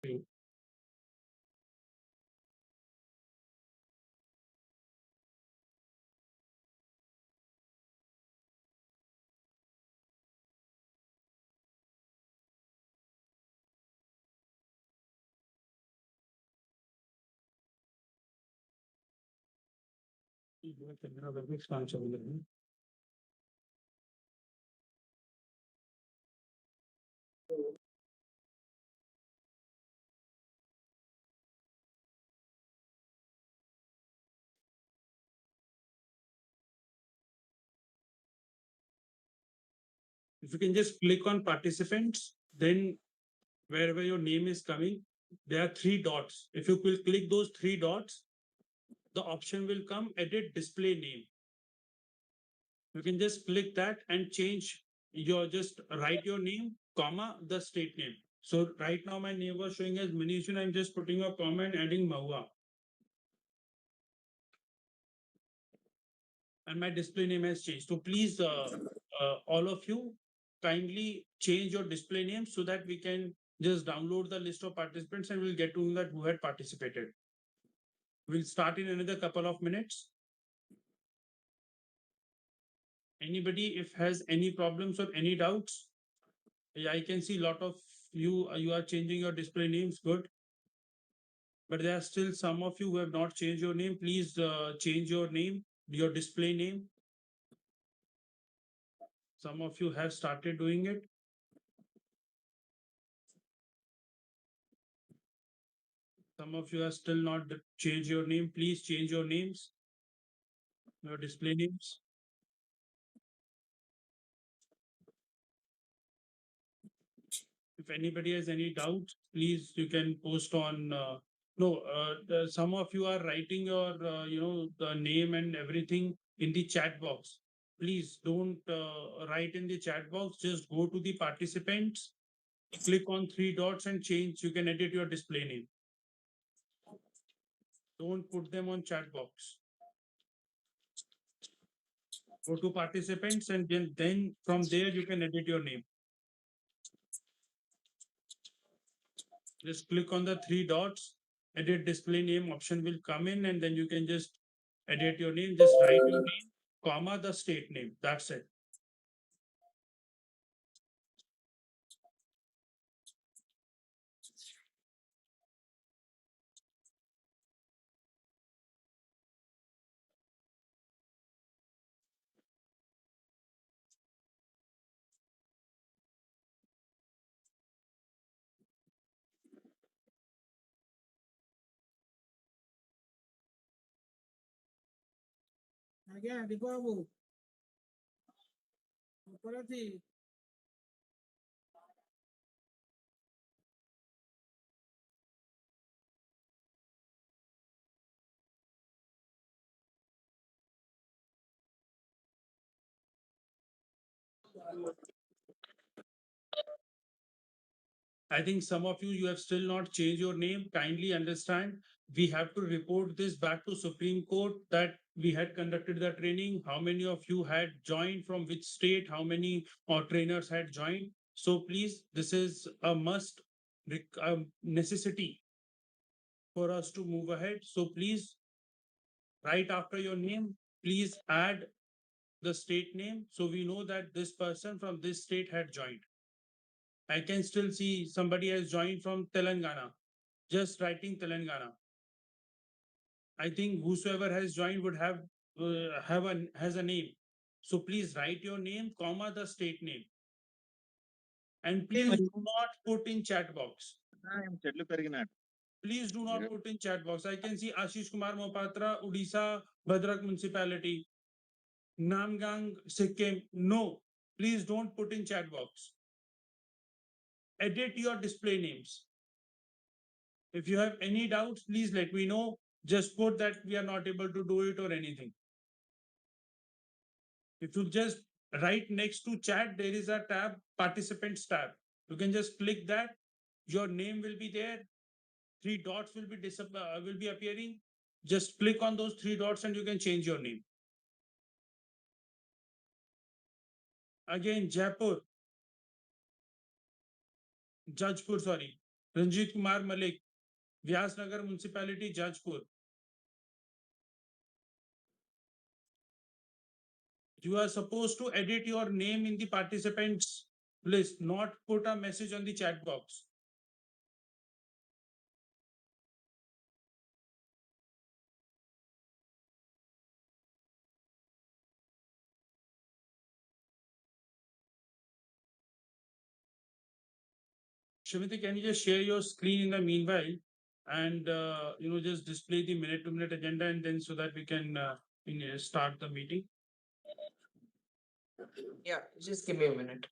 you. मेरा web काम चल रहा है. If you can just click on participants, then wherever your name is coming, there are three dots. If you will click those three dots, the option will come edit display name. You can just click that and change just write your name, comma, the state name. So right now my name was showing as Manishun. I'm just putting a comma and adding Mahua. And my display name has changed. So please, all of you, kindly change your display name so that we can just download the list of participants and we'll get to know that who had participated. We'll start in another couple of minutes. Anybody, if has any problems or any doubts, yeah, I can see a lot of you are changing your display names. Good. But there are still some of you who have not changed your name. Please change your name, your display name. Some of you have started doing it. Some of you have still not changed your name. Please change your names, your display names. If anybody has any doubts, please you can post on. No, some of you are writing your the name and everything in the chat box. Please don't write in the chat box. Just go to the participants, click on three dots and change. You can edit your display name. Don't put them on chat box. Go to participants and then from there you can edit your name. Just click on the three dots, edit display name option will come in, and then you can just edit your name, just write your name, comma, the state name. That's it. ଆଜ୍ଞା ଦୀପ ବାବୁ ଉପରେ ଅଛି। I think some of you have still not changed your name. Kindly understand, we have to report this back to Supreme Court that we had conducted the training. How many of you had joined, from which state, how many trainers had joined. So please, this is a must, necessity for us to move ahead. So please, right after your name, please add the state name so we know that this person from this state had joined. I can still see somebody has joined from Telangana, just writing Telangana. I think whosoever has joined would have has a name. So please write your name, comma, the state name. And please do not put in chat box. Please do not put in chat box. I can see Ashish Kumar Mohapatra, Odisha, Bhadrak municipality, Namgang, Sikkim. No, please don't put in chat box. Edit your display names. If you have any doubts, please let me know. Just put that we are not able to do it or anything. If you just write next to chat, there is a tab, participants tab. You can just click that. Your name will be there. Three dots will be appearing. Just click on those three dots and you can change your name. Again, Jaipur, Jajpur, sorry. Ranjit Kumar Malik, Vyasnagar Municipality, Jajpur. You are supposed to edit your name in the participants list, not put a message on the chat box. Shrimati, can you just share your screen in the meanwhile and just display the minute-to-minute agenda, and then so that we can start the meeting. Yeah, just give me a minute.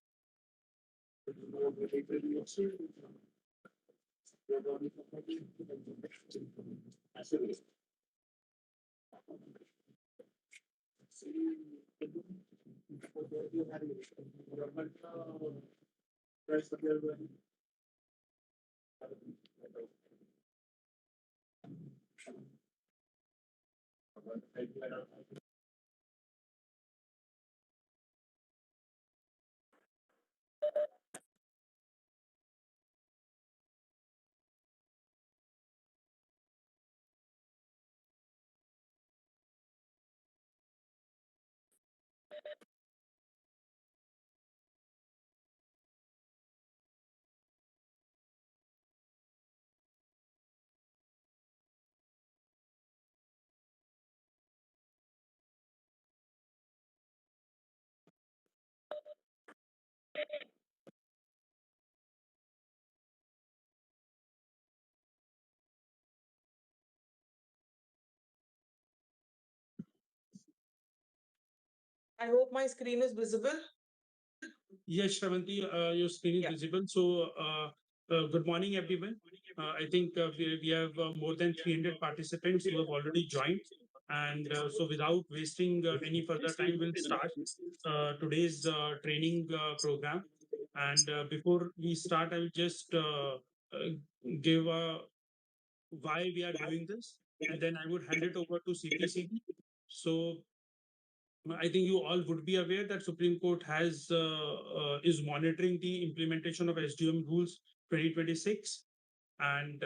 I hope my screen is visible. Yes, Shravanti, your screen is Yeah. visible. So, good morning, everyone. I think we have more than 300 participants who have already joined. And so, without wasting any further time, we'll start today's training program. And before we start, I will just give why we are doing this, and then I would hand it over to CPCB. So, I think you all would be aware that Supreme Court has is monitoring the implementation of SDM rules 2026, and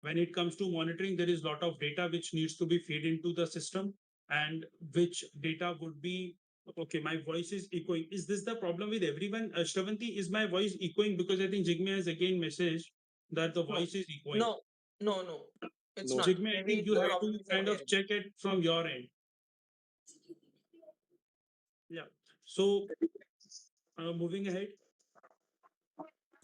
when it comes to monitoring, there is a lot of data which needs to be fed into the system, and which data would be okay. My voice is echoing. Is this the problem with everyone? Shravanti, is my voice echoing? Because I think Jigme has again messaged that the voice is echoing. No, it's not. Jigme, I Maybe think you the have problem to is your kind of end. check it from your end. Yeah. So moving ahead.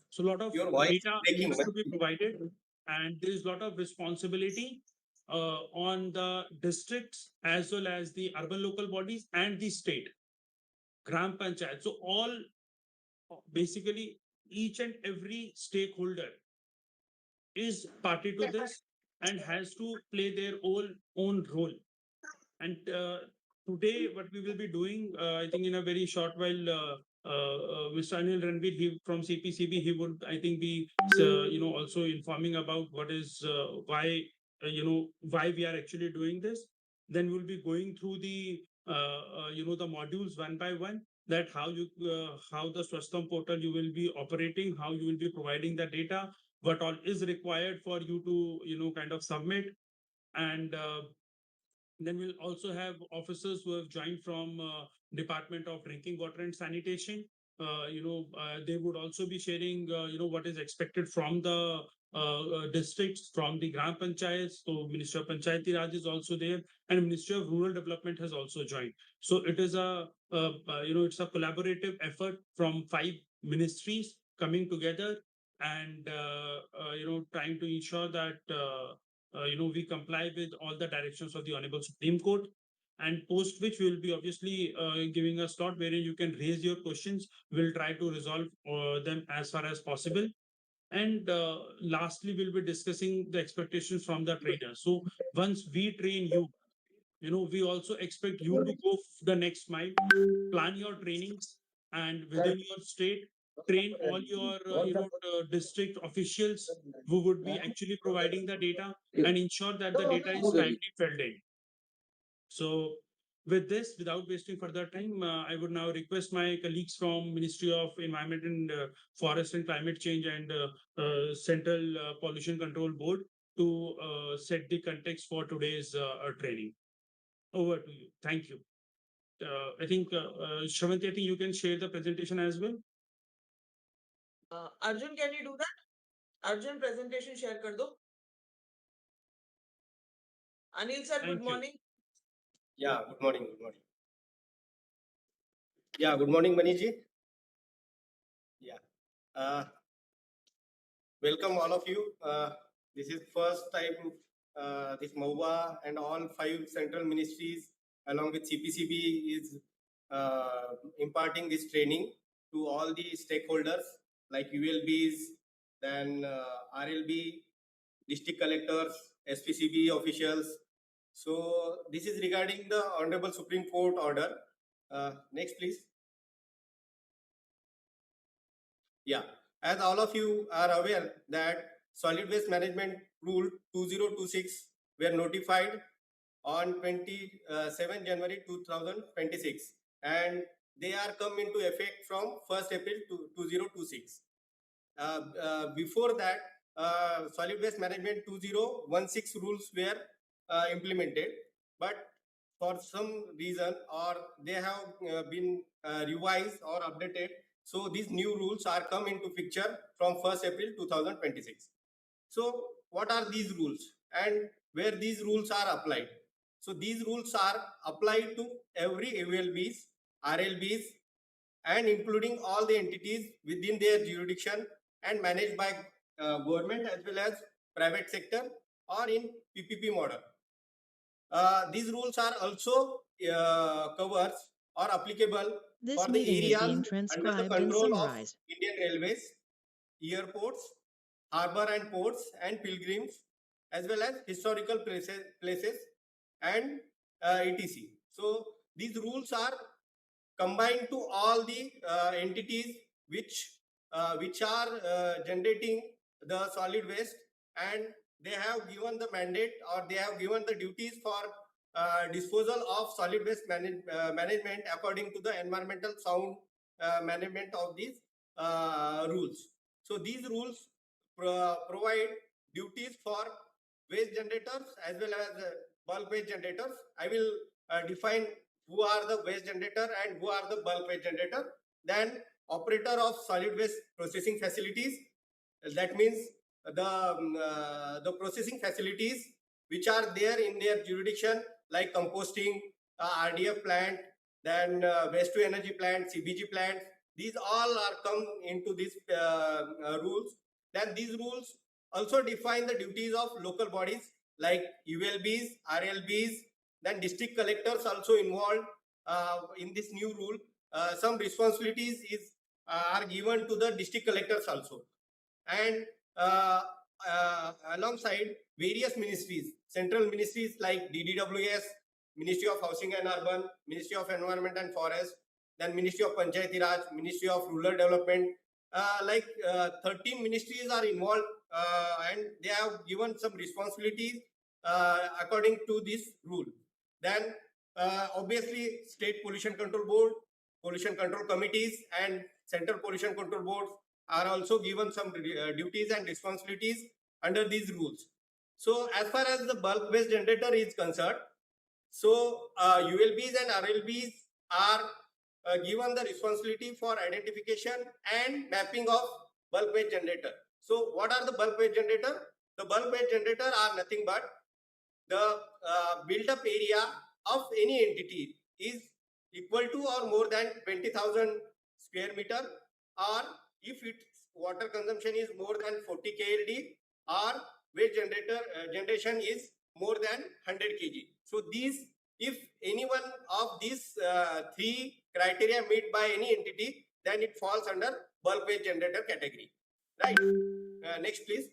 So a lot of Your voice data breaking, needs man. to be provided, and there is a lot of responsibility on the districts as well as the urban local bodies and the state, Gram Panchayat. So all basically each and every stakeholder is party to this and has to play their own role. And today, what we will be doing, I think, in a very short while, Mr. Anil Ranveer from CPCB, he would, I think, be, also informing about what is why, why we are actually doing this. Then we'll be going through the, the modules one by one. That how the Swastham portal you will be operating, how you will be providing the data, what all is required for you to, kind of submit, and then we'll also have officers who have joined from Department of Drinking Water and Sanitation. They would also be sharing, what is expected from the districts, from the Gram Panchayats. So Ministry of Panchayati Raj is also there, and Ministry of Rural Development has also joined. So it is it's a collaborative effort from 5 ministries coming together and trying to ensure that we comply with all the directions of the Honorable Supreme Court. And post which we will be obviously giving a slot wherein you can raise your questions. We'll try to resolve them as far as possible. And lastly, we'll be discussing the expectations from the trainer. So once we train you, we also expect you to go the next mile, plan your trainings, and within your state, train all your district officials who would be actually providing the data and ensure that the data is timely filled in. So With this, without wasting further time, I would now request my colleagues from Ministry of Environment and Forest and Climate Change and Central Pollution Control Board to set the context for today's training. Over to you. Thank you. I think, Shravanti, I think you can share the presentation as well. Arjun, can you do that? Arjun, presentation share kar do. Anil sir, Thank good you. morning. Yeah, good morning. Good morning. Yeah, good morning, Maniji. Yeah. Welcome all of you. This is first time this MOVA and all 5 central ministries along with CPCB is imparting this training to all the stakeholders like ULBs, then RLB, district collectors, SPCB officials. So this is regarding the Honorable Supreme Court order. Next, please. Yeah, as all of you are aware that Solid Waste Management Rule 2026 were notified on 27 January 2026 and they are come into effect from 1st April 2026. Before that, Solid Waste Management 2016 rules were implemented, but for some reason or they have been revised or updated. So these new rules are come into picture from 1st April 2026. So what are these rules and where these rules are applied? So these rules are applied to every AVLBs, RLBs, and including all the entities within their jurisdiction and managed by government as well as private sector or in PPP model. These rules are also covers or applicable This for the meeting is areas being under the transcribed and control of summarized. Indian Railways, airports, harbor and ports and pilgrims, as well as historical places and etc. So these rules are combined to all the entities which are generating the solid waste, and they have given the mandate or they have given the duties for disposal of solid waste management according to the environmental sound management of these rules. So these rules provide duties for waste generators as well as bulk waste generators. I will define who are the waste generator and who are the bulk waste generator. Then operator of solid waste processing facilities. That means the processing facilities which are there in their jurisdiction like composting, RDF plant, then waste to energy plant, CBG plant. These all are come into these rules. Then these rules also define the duties of local bodies like ULBs, RLBs, then district collectors also involved in this new rule. Some responsibilities are given to the district collectors also. And alongside various ministries, central ministries like DDWS, Ministry of Housing and Urban, Ministry of Environment and Forest, then Ministry of Panchayati Raj, Ministry of Rural Development, 13 ministries are involved and they have given some responsibilities according to this rule. Then obviously State Pollution Control Board, Pollution Control Committees and Central Pollution Control Boards are also given some duties and responsibilities under these rules. So as far as the bulk waste generator is concerned, so ULBs and RLBs are given the responsibility for identification and mapping of bulk waste generator. So what are the bulk waste generator? The bulk waste generator are nothing but the built-up area of any entity is equal to or more than 20,000 square meter, or if its water consumption is more than 40 KLD, or waste generation is more than 100 kg. So these, if any one of these 3 criteria met by any entity, then it falls under bulk waste generator category. Right? Next, please.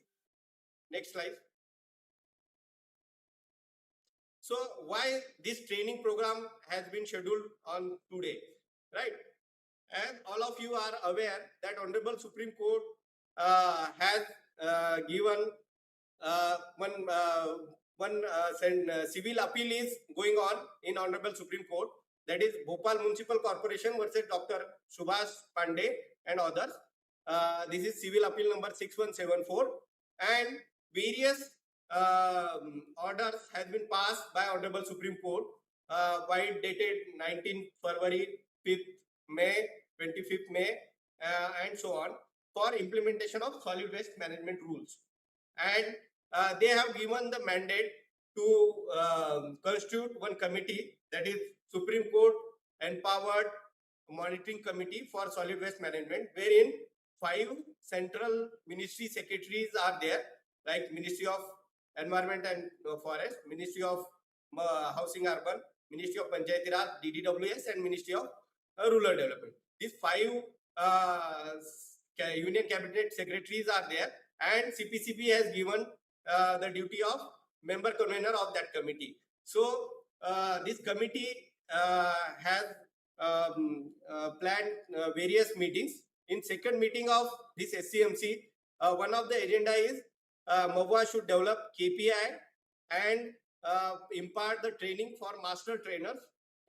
Next slide. So why this training program has been scheduled on today, right? As all of you are aware that Honorable Supreme Court has given one civil appeal is going on in Honorable Supreme Court. That is Bhopal Municipal Corporation versus Dr. Subhash Pandey and others. This is civil appeal number 6174, and various orders has been passed by Honorable Supreme Court by dated 19 February, 5th May, 25th May, and so on, for implementation of solid waste management rules. And they have given the mandate to constitute one committee, that is Supreme Court Empowered Monitoring Committee for Solid Waste Management, wherein 5 central ministry secretaries are there, like Ministry of Environment and Forest, Ministry of Housing Urban, Ministry of Panchayati Raj, DDWS, and Ministry of Rural Development. These 5 Union Cabinet secretaries are there, and CPCB has given the duty of member convener of that committee. So this committee has planned various meetings. In second meeting of this SCMC, one of the agenda is MOHUA should develop KPI and impart the training for master trainers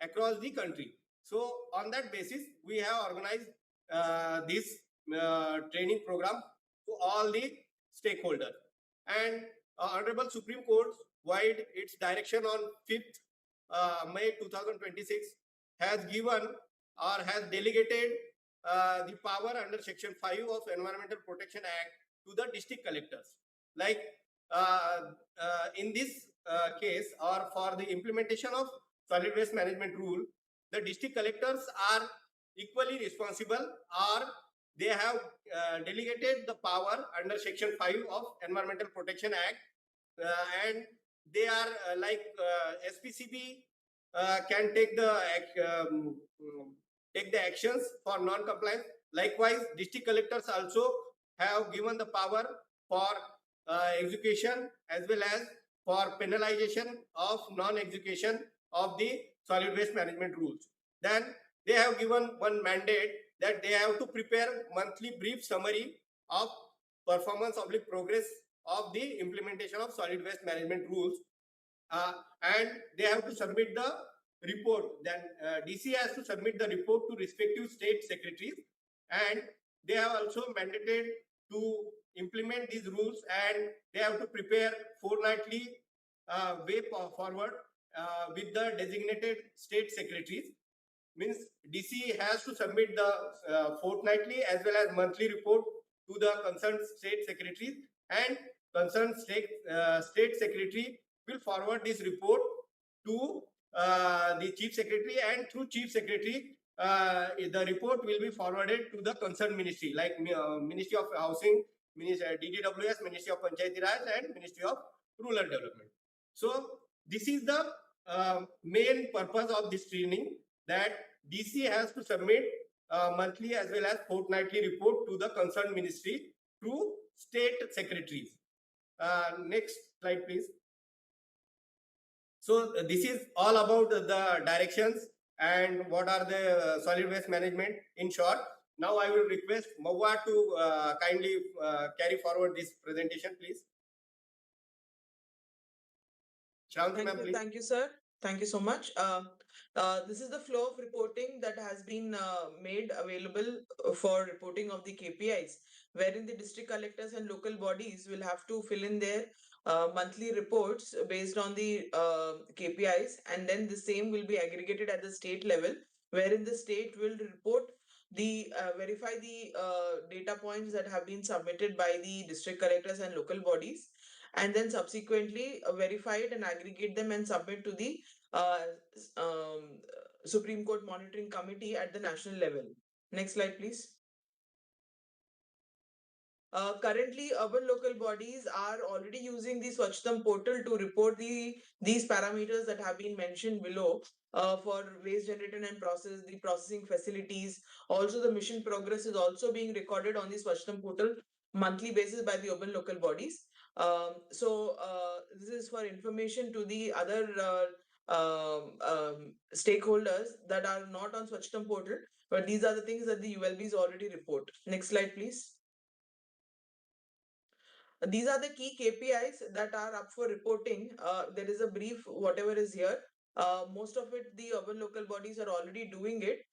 across the country. So on that basis, we have organized this training program to all the stakeholders. And Honorable Supreme Court, via its direction on 5th May 2026, has given or has delegated the power under Section 5 of Environmental Protection Act to the district collectors. Like in this case, or for the implementation of solid waste management rule, the district collectors are equally responsible, or they have delegated the power under Section 5 of Environmental Protection Act, and they are SPCB can take the actions for non-compliance. Likewise, district collectors also have given the power for execution as well as for penalization of non-execution of the solid waste management rules. Then they have given one mandate that they have to prepare monthly brief summary of performance of the progress of the implementation of solid waste management rules, and they have to submit the report. Then DC has to submit the report to respective state secretaries, and they have also mandated to implement these rules, and they have to prepare fortnightly way forward with the designated state secretaries. Means DC has to submit the fortnightly as well as monthly report to the concerned state secretaries, and concerned state secretary will forward this report to the chief secretary, and through chief secretary the report will be forwarded to the concerned ministry, like Ministry of Housing, DDWS, Ministry of Panchayati Raj, and Ministry of Rural Development. So this is the main purpose of this training, that DC has to submit monthly as well as fortnightly report to the concerned ministry through state secretaries. Next slide, please. So this is all about the directions and what are the solid waste management in short. Now I will request MOHUA to kindly carry forward this presentation, please. Shravanti ma'am, please. Thank you, sir. Thank you so much. This is the flow of reporting that has been made available for reporting of the KPIs, wherein the district collectors and local bodies will have to fill in their monthly reports based on the KPIs, and then the same will be aggregated at the state level, wherein the state will report the verify the data points that have been submitted by the district collectors and local bodies, and then subsequently verify it and aggregate them and submit to the Supreme Court Monitoring Committee at the national level. Next slide, please. Currently, urban local bodies are already using the Swachhtam portal to report these parameters that have been mentioned below for waste generated and processed, the processing facilities. Also, the mission progress is also being recorded on the Swachhtam portal monthly basis by the urban local bodies. This is for information to the other stakeholders that are not on Swachhtam portal, but these are the things that the ULBs already report. Next slide, please. these are the key KPIs that are up for reporting. There is a brief, whatever is here. Most of it, the urban local bodies are already doing it.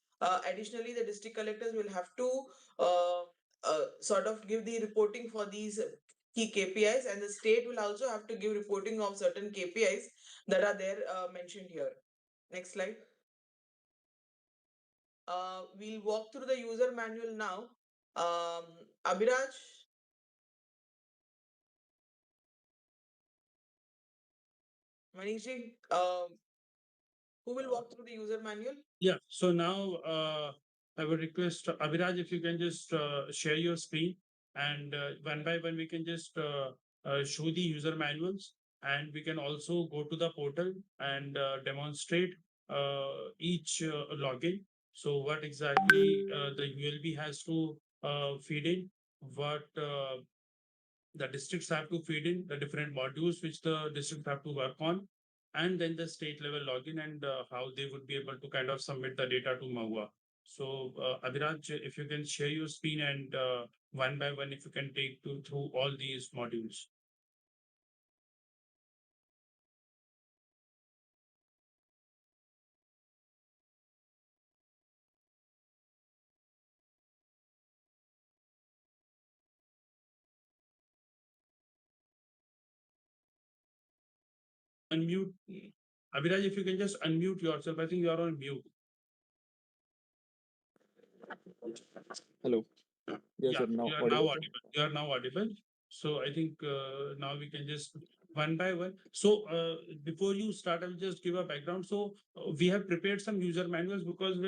Additionally, the district collectors will have to uh, sort of give the reporting for these key KPIs, and the state will also have to give reporting of certain KPIs that are there mentioned here. Next slide. We'll walk through the user manual now. Abhiraj, Manishji, who will walk through the user manual? Yeah, so now I would request Abhiraj if you can just share your screen, and one by one we can just show the user manuals, and we can also go to the portal and demonstrate each login. So what exactly the ULB has to feed in, what the districts have to feed in, the different modules which the districts have to work on, and then the state level login and how they would be able to kind of submit the data to MAUA. So Abhiraj, if you can share your screen and one by one, if you can take through all these modules. Unmute. Abhiraj, if you can just unmute yourself. I think you are on mute. Hello. Yes, Yeah, sir. Now you are now audible, sir? audible. You are now audible. So I think now we can just one by one. So before you start, I'll just give a background. So we have prepared some user manuals because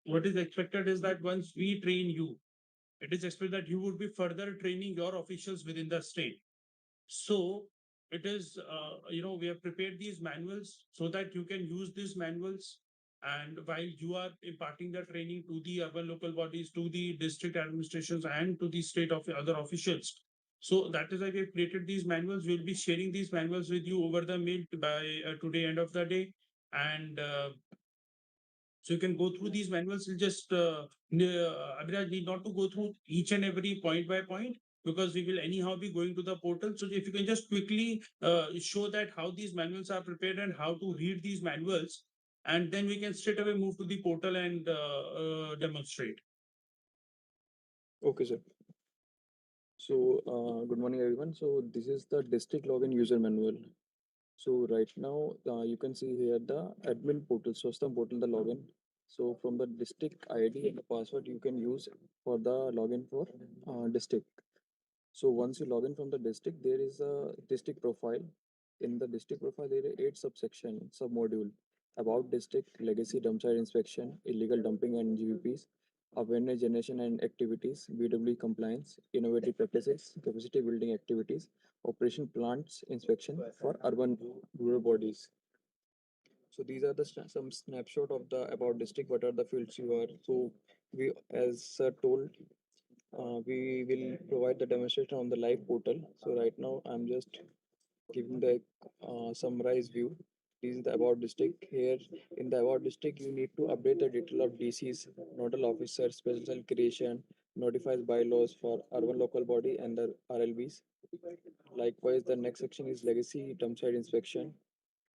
what is expected is that once we train you, it is expected that you would be further training your officials within the state. So it is, we have prepared these manuals so that you can use these manuals. And while you are imparting the training to the urban local bodies, to the district administrations, and to the state of other officials. So that is why we have created these manuals. We'll be sharing these manuals with you over the mail by today end of the day. And so you can go through these manuals. We'll just, Abhiraj, need not to go through each and every point by point because we will anyhow be going to the portal. So if you can just quickly show that how these manuals are prepared and how to read these manuals, and then we can straight away move to the portal and demonstrate. Okay, sir. So, good morning, everyone. So, this is the district login user manual. So, right now, you can see here the admin portal, Swastham portal, the login. So, from the district ID and the password you can use for the login for district. So, once you log in from the district, there is a district profile. In the district profile, there are 8 subsection, sub-module about district, legacy, dump site inspection, illegal dumping and GVPs, awareness generation and activities, BW compliance, innovative practices, capacity building activities, operation plants inspection for urban rural bodies. So these are the some snapshot of the about district. What are the fields you are? So we, as sir told, we will provide the demonstration on the live portal. So right now I'm just giving the summarized view. This is the about district. Here in the about district, you need to update the detail of DCs, nodal officer, special creation, notifies bylaws for urban local body and the RLBs. Likewise, the next section is legacy dump site inspection.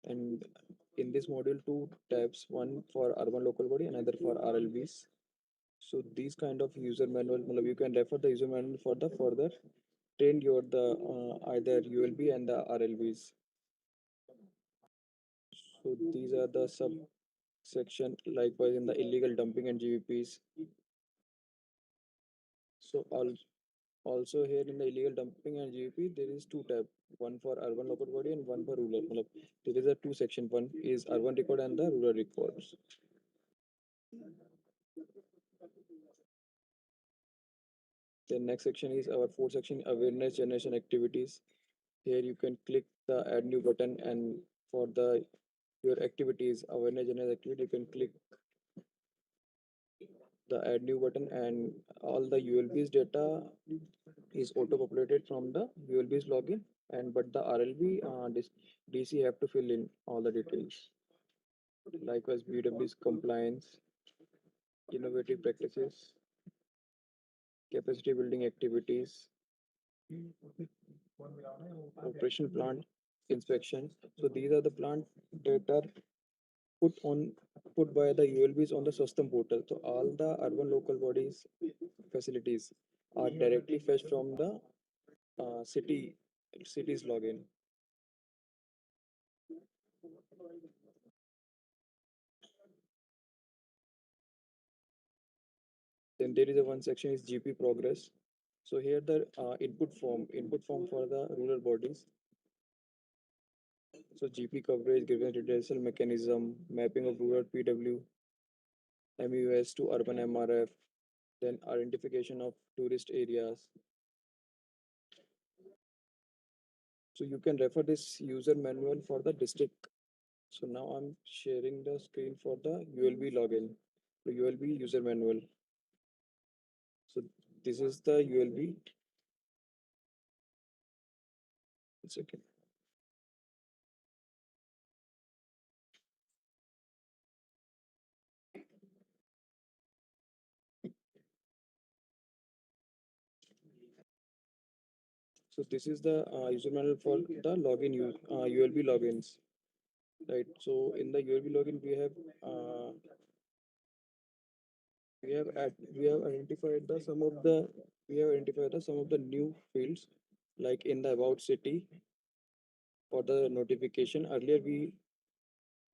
And in this module, two tabs, one for urban local body, another for RLBs. So these kind of user manual, you can refer the user manual for the further train your the either ULB and the RLBs. So these are the subsection likewise in the illegal dumping and GVPs. So also here in the illegal dumping and GVP there is two tab, one for urban local body and one for rural. There is a two section. One is urban record and the rural records. The next section is our fourth section, awareness generation activities. Here you can click the add new button, and for the your activities, awareness generation activity, you can click the add new button, and all the ULB's data is auto populated from the ULB's login. And but the RLB DC have to fill in all the details. Likewise, BW's compliance, innovative practices, capacity building activities, Operation plant inspection. So these are the plant that are put on put by the ULBs on the Swastham portal. So all the urban local bodies facilities are directly fetched from the city's login. Then there is a one section is GP progress. So here the input form for the rural bodies. So GP coverage, grievance redressal mechanism, mapping of rural PW, MUS to urban MRF, then identification of tourist areas. So you can refer this user manual for the district. So now I'm sharing the screen for the ULB login, the ULB user manual. So this is the ULB. It's okay. So this is the user manual for the ULB logins, right? So in the ULB login, we have identified the some of the new fields, like in the about city for the notification. Earlier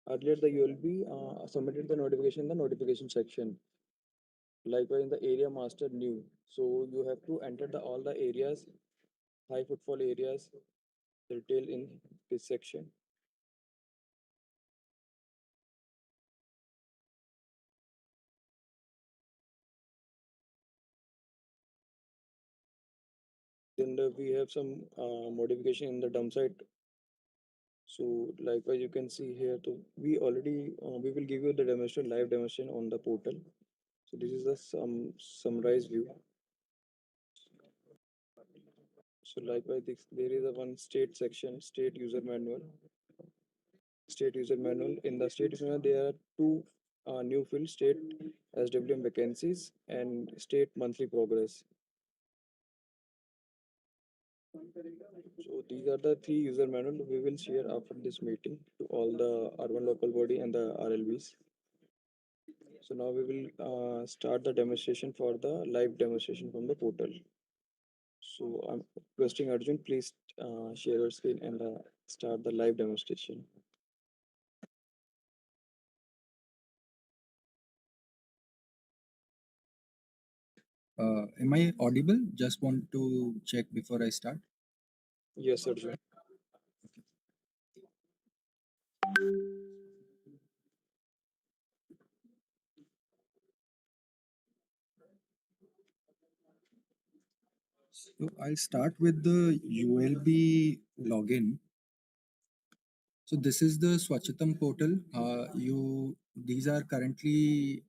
the ULB submitted the notification in the notification section. Likewise, in the area master new, so you have to enter the all the areas, high footfall areas, detail in this section. Then we have some modification in the dump site. So likewise, you can see here. So we will give you the live demonstration on the portal. So this is the summarized view. So likewise, there is a one state section, state user manual. State user manual. In the state user manual, there are two new fields: state SWM vacancies and state monthly progress. So these are the three user manual we will share after this meeting to all the urban local body and the RLBs. So now we will start the demonstration for the live demonstration from the portal. So I'm requesting Arjun, please share your screen and start the live demonstration. Am I audible? Just want to check before I start. Yes, Arjun. So I'll start with the ULB login. So this is the Swachhatam portal. These are currently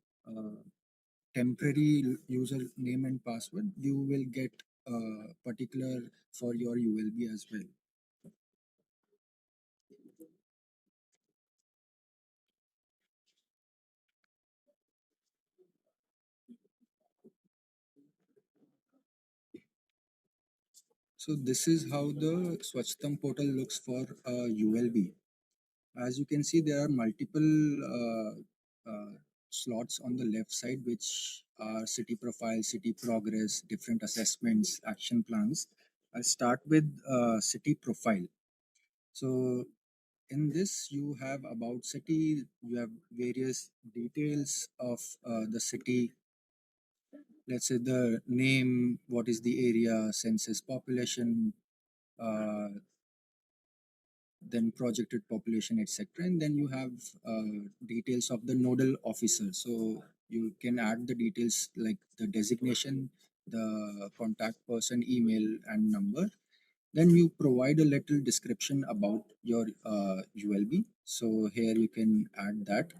temporary user name and password. You will get particular for your ULB as well. So this is how the Swachhatam portal looks for ULB. As you can see, there are multiple slots on the left side, which are city profile, city progress, different assessments, action plans. I'll start with city profile. So in this, you have about city, you have various details of the city. Let's say the name, what is the area, census population, uh, then projected population, etc. And then you have details of the nodal officer. So you can add the details like the designation, the contact person, email, and number. Then you provide a little description about your ULB. So here you can add that.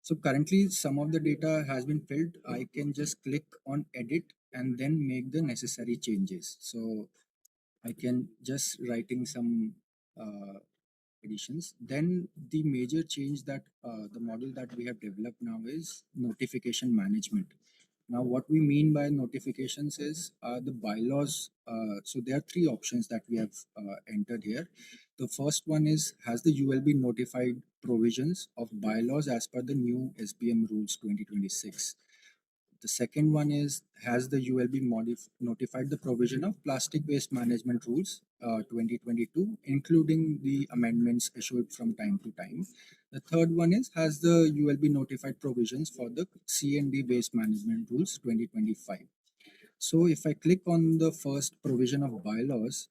So currently some of the data has been filled. I can just click on edit and then make the necessary changes. So I can just writing some additions. Then the major change that the model that we have developed now is notification management. Now, what we mean by notifications is the bylaws. So there are three options that we have entered here. The first one is, has the ULB notified provisions of bylaws as per the new SBM rules 2026? The second one is, has the ULB notified the provision of plastic waste management rules 2022, including the amendments issued from time to time? The third one is, has the ULB notified provisions for the C&D waste management rules 2025? So if I click on the first provision of bylaws,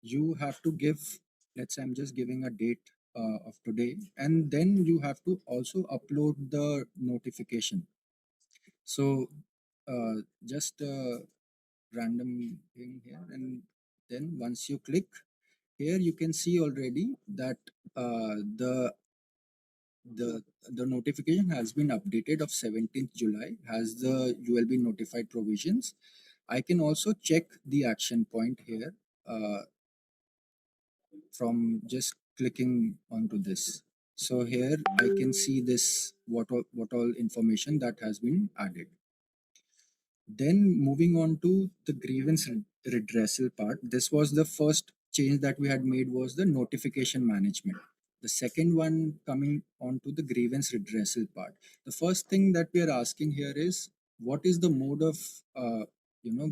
you have to give, let's say I'm just giving a date of today, and then you have to also upload the notification. So just a random thing here, and then once you click here, you can see already that the the notification has been updated of 17th July, has the ULB notified provisions. I can also check the action point here from just clicking onto this. So here I can see this what all information that has been added. Then moving on to the grievance redressal part, this was the first change that we had made, was the notification management. The second one coming on to the grievance redressal part. The first thing that we are asking here is, what is the mode of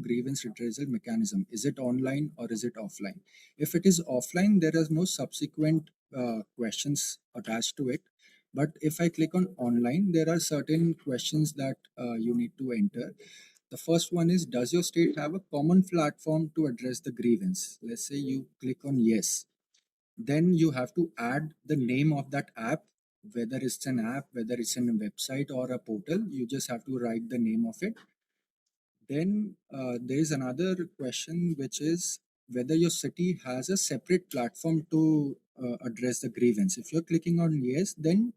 grievance redressal mechanism? Is it online or is it offline? If it is offline, there is no subsequent questions attached to it. But if I click on online, there are certain questions that you need to enter. The first one is, does your state have a common platform to address the grievance? Let's say you click on yes. Then you have to add the name of that app, whether it's an app, whether it's in a website or a portal. You just have to write the name of it. Then there is another question, which is whether your city has a separate platform to address the grievance. If you're clicking on yes, then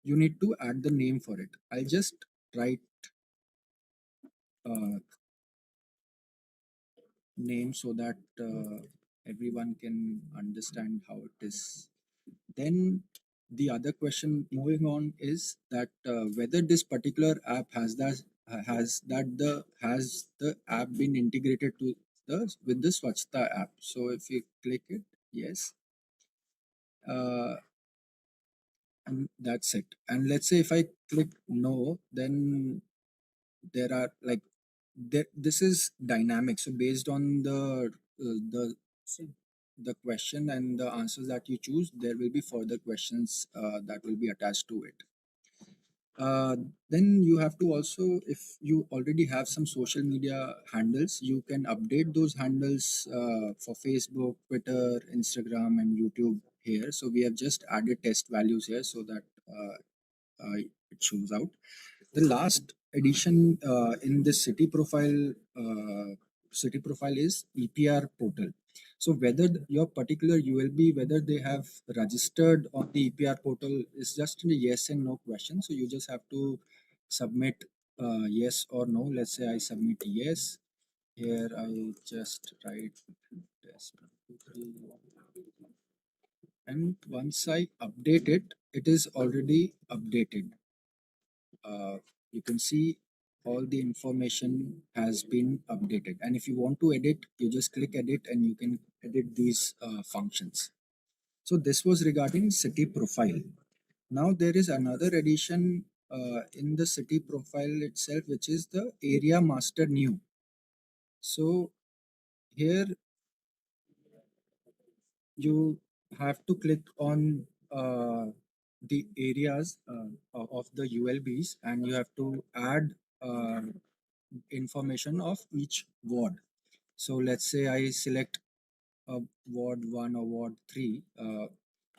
you need to add the name for it. I'll just write name so that everyone can understand how it is. Then the other question moving on is that whether this particular app has the app been integrated to the with the Swachhta app. So if you click it, yes, and that's it. And let's say if I click no, then there are like this is dynamic. So based on the question and the answers that you choose, there will be further questions that will be attached to it. Then you have to also, if you already have some social media handles, you can update those handles for Facebook, Twitter, Instagram, and YouTube here. So we have just added test values here so that it shows out. The last addition in this city profile is EPR portal. So whether your particular ULB, whether they have registered on the EPR portal, is just a yes and no question. So you just have to submit yes or no. Let's say I submit yes. Here I just write test. And once I update it, it is already updated. You can see all the information has been updated, and if you want to edit, you just click edit and you can edit these functions. So this was regarding city profile. Now there is another addition in the city profile itself, which is the area master new. So here you have to click on the areas of the ULBs, and you have to add information of each ward. So let's say I select ward 1 or ward 3.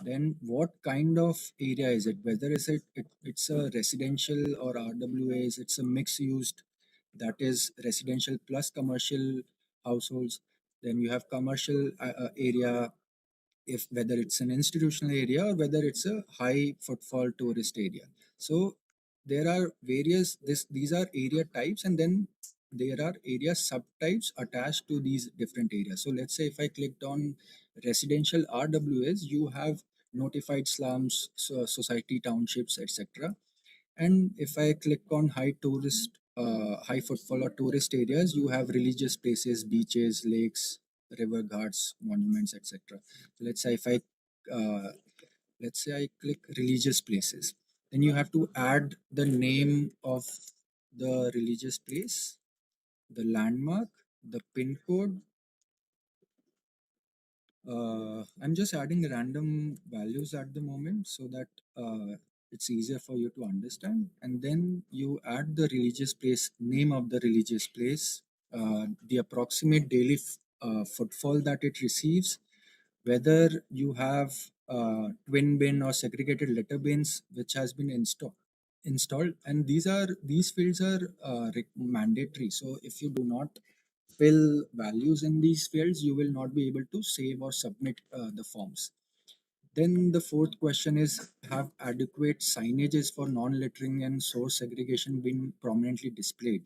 Then what kind of area is it? Whether it's a residential or RWAs, it's a mixed used, that is residential plus commercial households. Then you have commercial area, if whether it's an institutional area or whether it's a high footfall tourist area. So there are these are area types, and then there are area subtypes attached to these different areas. So let's say if I clicked on residential RWAs, you have notified slums, society townships, etc. And if I click on high tourist high footfall or tourist areas, you have religious places, beaches, lakes, river ghats, monuments, etc. So let's say if I click religious places, then you have to add the name of the religious place, the landmark, the pin code. I'm just adding random values at the moment so that it's easier for you to understand. And then you add the religious place, name of the religious place, the approximate daily footfall that it receives, whether you have twin bin or segregated letter bins which has been installed, and these fields are mandatory. So if you do not fill values in these fields, you will not be able to save or submit the forms. Then the fourth question is, have adequate signages for non-littering and source segregation been prominently displayed?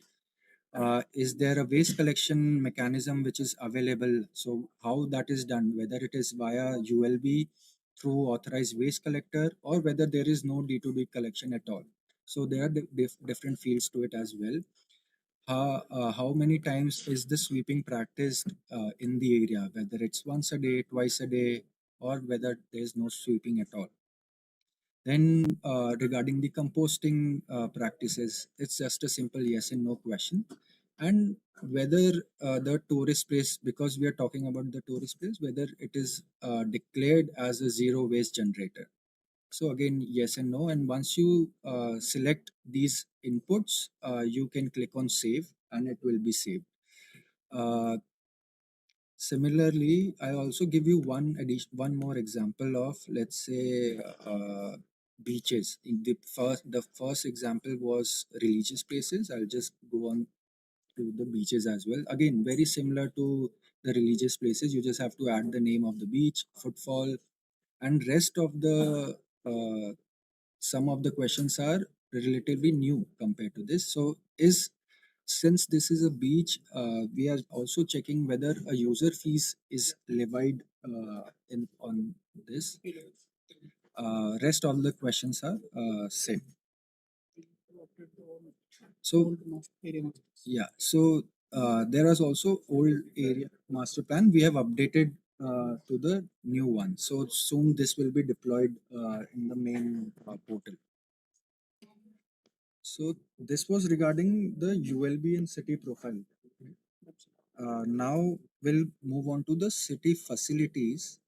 Is there a waste collection mechanism which is available? So how that is done, whether it is via ULB through authorized waste collector, or whether there is no D2D collection at all. So there are different fields to it as well. How many times is the sweeping practiced in the area, whether it's once a day, twice a day, or whether there's no sweeping at all. Then regarding the composting practices, it's just a simple yes and no question. And whether the tourist place, because we are talking about the tourist place, whether it is declared as a zero waste generator. So again, yes and no. And once you select these inputs, you can click on save and it will be saved. Similarly, I also give you one more example of, let's say, beaches. In the first example was religious places. I'll just go on to the beaches as well. Again, very similar to the religious places. You just have to add the name of the beach, footfall, and rest of the some of the questions are relatively new compared to this. So since this is a beach, we are also checking whether a user fees is levied on this. Rest of the questions are same. So yeah, so there is also old area master plan. We have updated to the new one. So soon this will be deployed in the main portal. So this was regarding the ULB and city profile. Now we'll move on to the city facilities.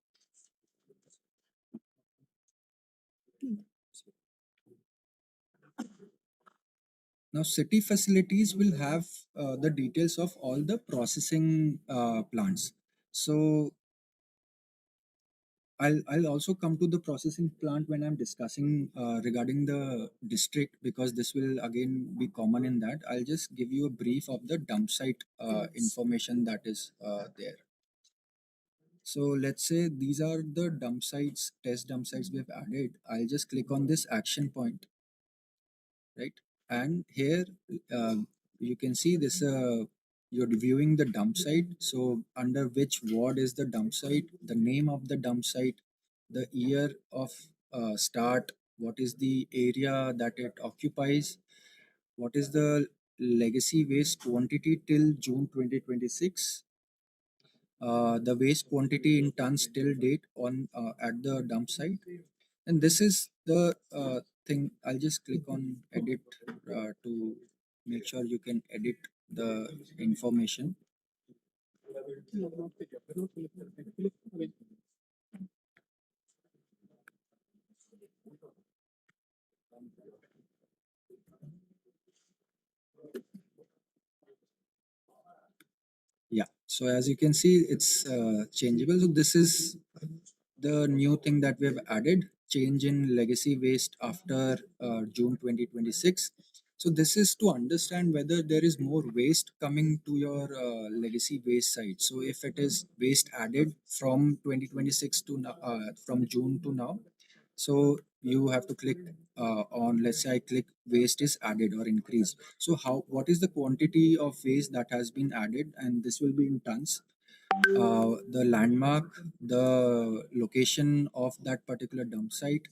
Now city facilities will have the details of all the processing plants. So I'll also come to the processing plant when I'm discussing regarding the district, because this will again be common in that. I'll just give you a brief of the dump site information that is there. So let's say these are the dump sites, test dump sites we have added. I'll just click on this action point, right? And here you can see this, you're viewing the dump site. So under which ward is the dump site, the name of the dump site, the year of start, what is the area that it occupies, what is the legacy waste quantity till June 2026, the waste quantity in tons till date on at the dump site. And this is the thing. I'll just click on edit to make sure you can edit the information. Yeah, so as you can see, it's changeable. So this is the new thing that we have added, change in legacy waste after June 2026. So this is to understand whether there is more waste coming to your legacy waste site. So if it is waste added from 2026 to now, from June to now, so you have to click on, let's say I click waste is added or increased. So what is the quantity of waste that has been added, and this will be in tons. The landmark, the location of that particular dump site,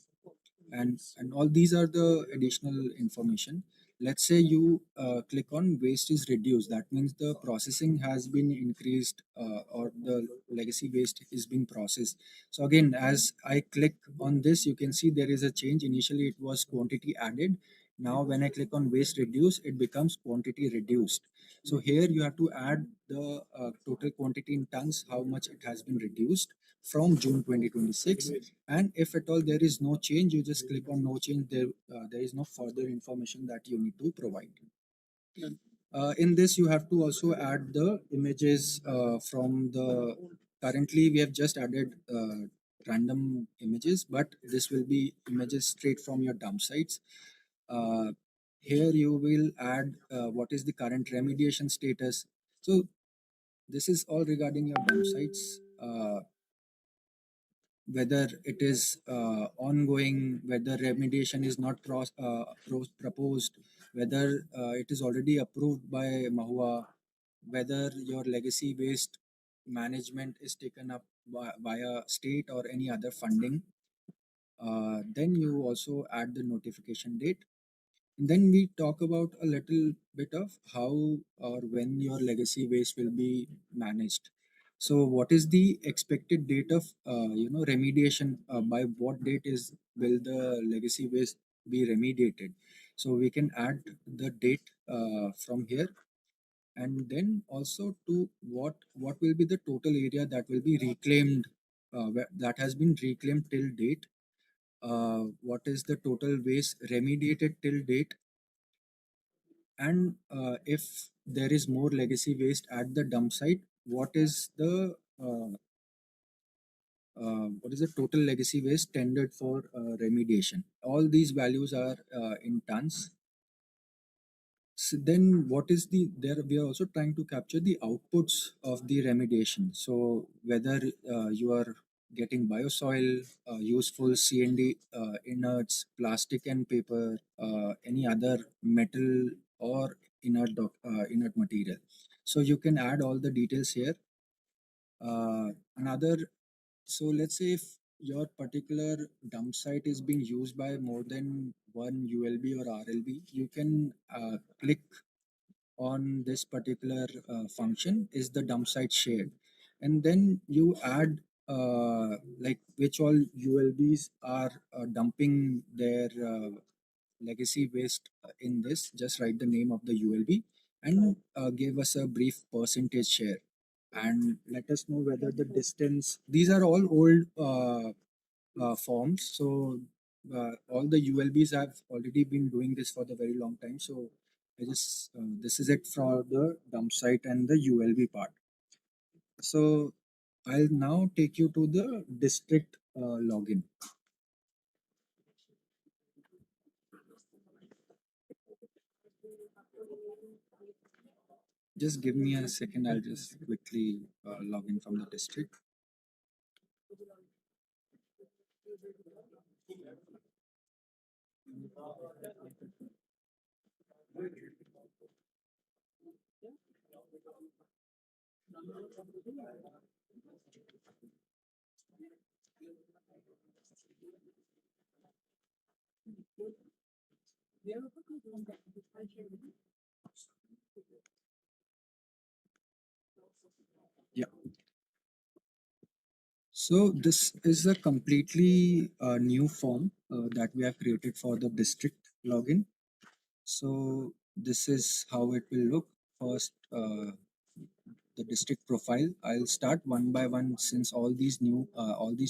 and all these are the additional information. let's say you click on waste is reduced. That means the processing has been increased, or the legacy waste is being processed. So again, as I click on this, you can see there is a change. Initially it was quantity added. Now when I click on waste reduce, it becomes quantity reduced. So here you have to add the total quantity in tons, how much it has been reduced from June 2026. And if at all there is no change, you just click on no change. There is no further information that you need to provide. In this, you have to also add the images from the. Currently, we have just added random images, but this will be images straight from your dump sites. Here you will add what is the current remediation status. So this is all regarding your dump sites. Whether it is ongoing, whether remediation is not proposed, whether it is already approved by Mahua, whether your legacy waste management is taken up via state or any other funding. Then you also add the notification date. And then we talk about a little bit of how or when your legacy waste will be managed. So what is the expected date of remediation? By what date is will the legacy waste be remediated? So we can add the date from here, and then also to what will be the total area that will be reclaimed, that has been reclaimed till date. What is the total waste remediated till date? And if there is more legacy waste at the dump site, what is the total legacy waste tendered for remediation? All these values are in tons. So then what is there we are also trying to capture the outputs of the remediation. So whether you are getting biosol, useful C&D inerts, plastic and paper, any other metal or inert material. So you can add all the details here. Another, so let's say if your particular dump site is being used by more than one ULB or RLB, you can click on this particular function, is the dump site shared, and then you add like which all ULBs are dumping their legacy waste in this. Just write the name of the ULB and give us a brief percentage share, and let us know whether the distance. These are all old forms, so all the ULBs have already been doing this for the very long time. So I just this is it for the dump site and the ULB part. So I'll now take you to the district login. Just give me a second. I'll just quickly log in from the district. Yeah. So this is a completely new form that we have created for the district login. So this is how it will look. First, the district profile. I'll start one by one since all these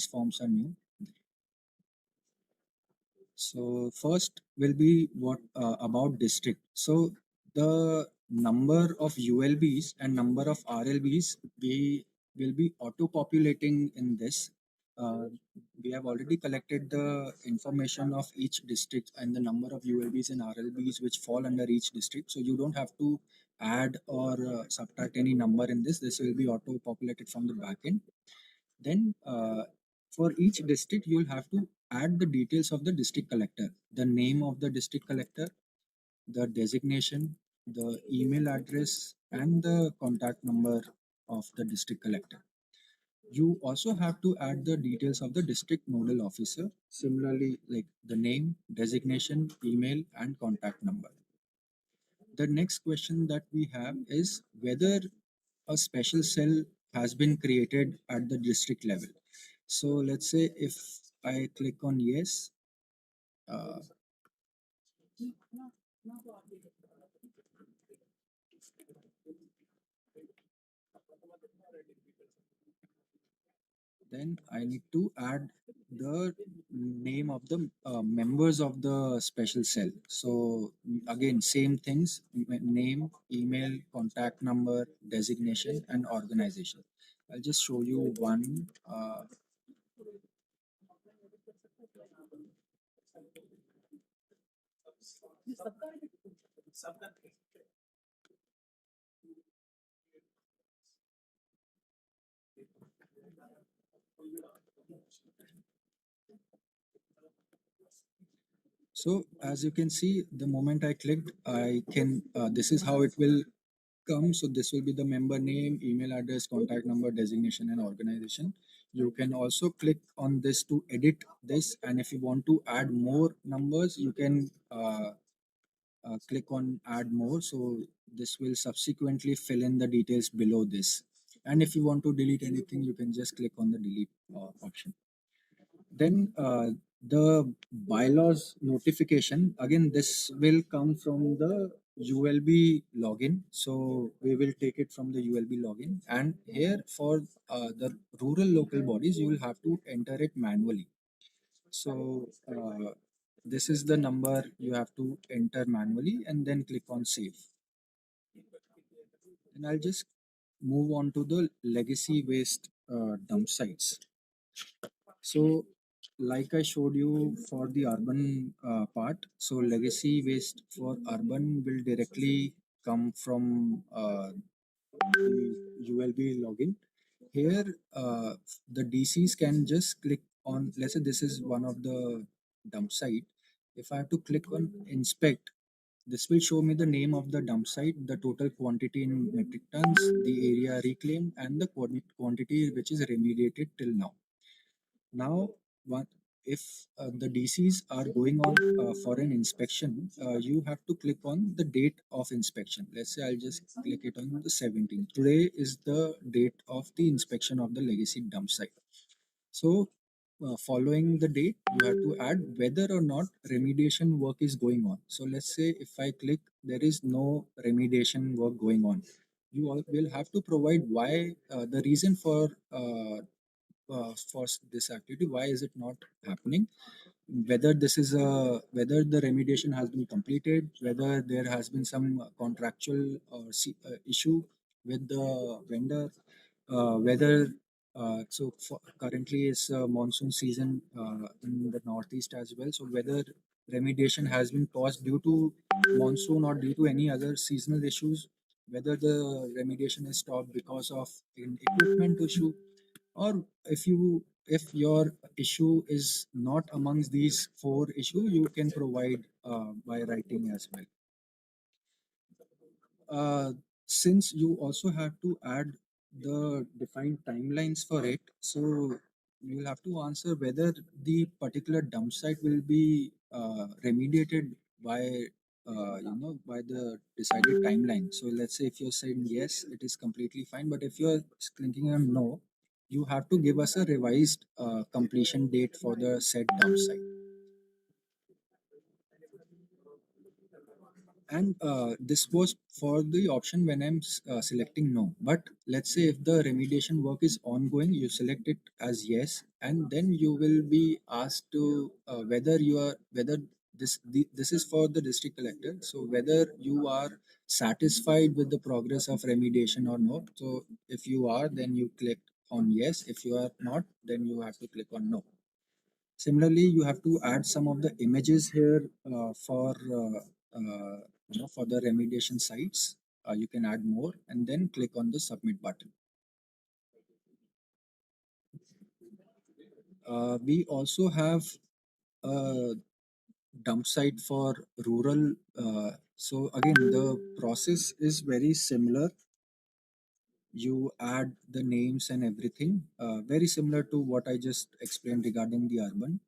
forms are new. So first will be what about district. So the number of ULBs and number of RLBs will be auto populating in this. We have already collected the information of each district and the number of ULBs and RLBs which fall under each district. So you don't have to add or subtract any number in this. This will be auto populated from the backend. Then for each district, you'll have to add the details of the district collector, the name of the district collector, the designation, the email address, and the contact number of the district collector. You also have to add the details of the district nodal officer, similarly like the name, designation, email, and contact number. The next question that we have is whether a special cell has been created at the district level. So let's say if I click on yes, uh, then I need to add the name of the members of the special cell. So again, same things, name, email, contact number, designation, and organization. I'll just show you one. So as you can see, the moment I clicked, I can, this is how it will come. So this will be the member name, email address, contact number, designation, and organization. You can also click on this to edit this. And if you want to add more numbers, you can click on add more. So this will subsequently fill in the details below this. And if you want to delete anything, you can just click on the delete option. Then the bylaws notification, again, this will come from the ULB login. So we will take it from the ULB login. And here for the rural local bodies, you will have to enter it manually. So this is the number you have to enter manually and then click on save. And I'll just move on to the legacy waste dump sites. So like I showed you for the urban part, so legacy waste for urban will directly come from the ULB login. Here, the DCs can just click on, let's say this is one of the dump site. If I have to click on inspect, this will show me the name of the dump site, the total quantity in metric tons, the area reclaimed, and the quantity which is remediated till now. Now, what if the DCs are going on for an inspection, you have to click on the date of inspection. Let's say I'll just click it on the 17th. Today is the date of the inspection of the legacy dump site. So, following the date, you have to add whether or not remediation work is going on. So, let's say if I click, there is no remediation work going on. You will have to provide why the reason for this activity, why is it not happening, whether this is a whether the remediation has been completed, whether there has been some contractual or issue with the vendor, whether currently it's monsoon season in the northeast as well, so whether remediation has been paused due to monsoon or due to any other seasonal issues, whether the remediation is stopped because of an equipment issue, or if your issue is not amongst these four issues, you can provide by writing as well. Since you also have to add the defined timelines for it, so you will have to answer whether the particular dump site will be remediated by by the decided timeline. So let's say if you're saying yes, it is completely fine, but if you're clicking on no, you have to give us a revised completion date for the said dump site. And this was for the option when I'm selecting no. But let's say if the remediation work is ongoing, you select it as yes, and then you will be asked to whether you are whether this is for the district collector. So whether you are satisfied with the progress of remediation or not. So if you are, then you click on yes. If you are not, then you have to click on no. Similarly, you have to add some of the images here for the remediation sites. You can add more and then click on the submit button. We also have a dump site for rural. So again, the process is very similar. You add the names and everything, very similar to what I just explained regarding the urban.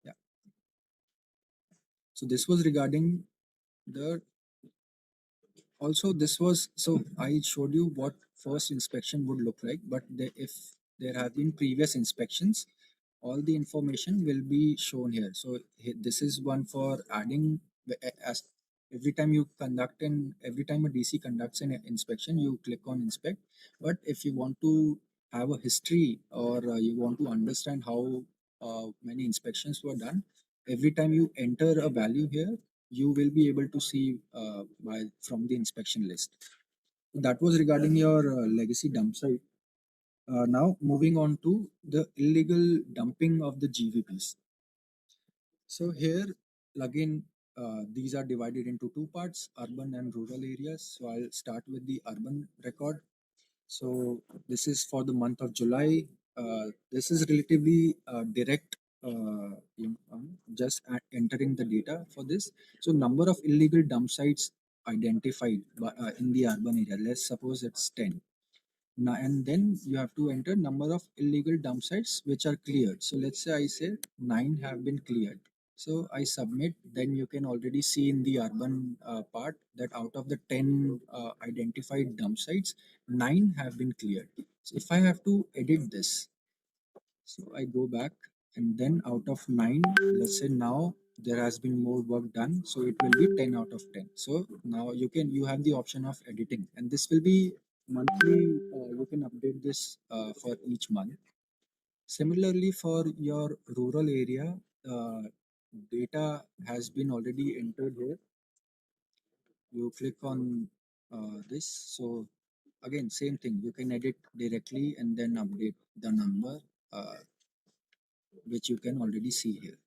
Yeah. So this was regarding the also this was, so I showed you what first inspection would look like, but if there have been previous inspections, all the information will be shown here. So this is one for adding as every time you conduct an every time a DC conducts an inspection, you click on inspect. But if you want to have a history, or you want to understand how many inspections were done, every time you enter a value here, you will be able to see by from the inspection list. That was regarding your legacy dump site. Now moving on to the illegal dumping of the GVPs. So here again, these are divided into two parts, urban and rural areas. So I'll start with the urban record. So this is for the month of July. This is relatively direct, just entering the data for this. So number of illegal dump sites identified in the urban area. Let's suppose it's 10. Now, and then you have to enter number of illegal dump sites which are cleared. So let's say I say 9 have been cleared. So I submit, then you can already see in the urban part that out of the 10 identified dump sites, 9 have been cleared. So if I have to edit this, so I go back, and then out of 9, let's say now there has been more work done, so it will be 10 out of 10. So now you have the option of editing, and this will be monthly. You can update this for each month. Similarly, for your rural area, data has been already entered here. You click on this. So again, same thing. You can edit directly and then update the number, which you can already see here.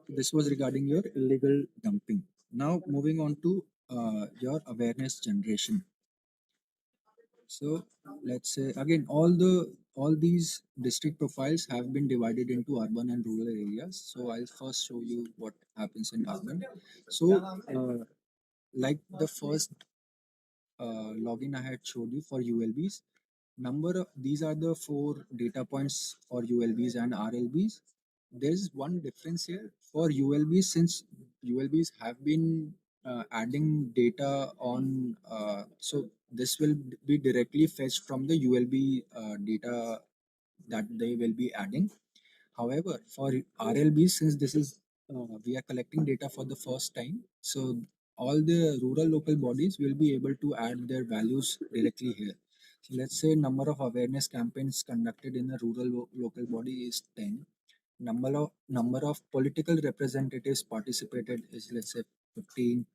This was regarding your illegal dumping. Now moving on to your awareness generation. So let's say again, all these district profiles have been divided into urban and rural areas. So I'll first show you what happens in urban. So like the first login I had showed you for ULBs, these are the 4 data points for ULBs and RLBs. There's one difference here for ULBs, since ULBs have been adding data on, so this will be directly fetched from the ULB data that they will be adding. However, for RLB, since this is we are collecting data for the first time, so all the rural local bodies will be able to add their values directly here. So let's say number of awareness campaigns conducted in a rural local body is 10. Number of political representatives participated is, let's say, 15.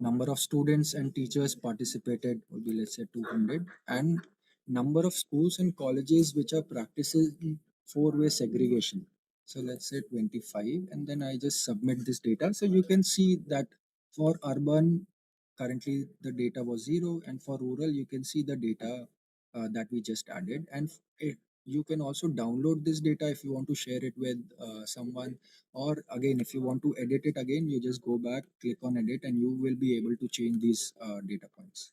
Number of students and teachers participated will be, let's say, 200. And number of schools and colleges which are practicing 4-way segregation, so let's say 25. And then I just submit this data. So you can see that for urban currently the data was 0, and for rural you can see the data that we just added. And you can also download this data if you want to share it with someone, or again if you want to edit it again, you just go back, click on edit, and you will be able to change these data points.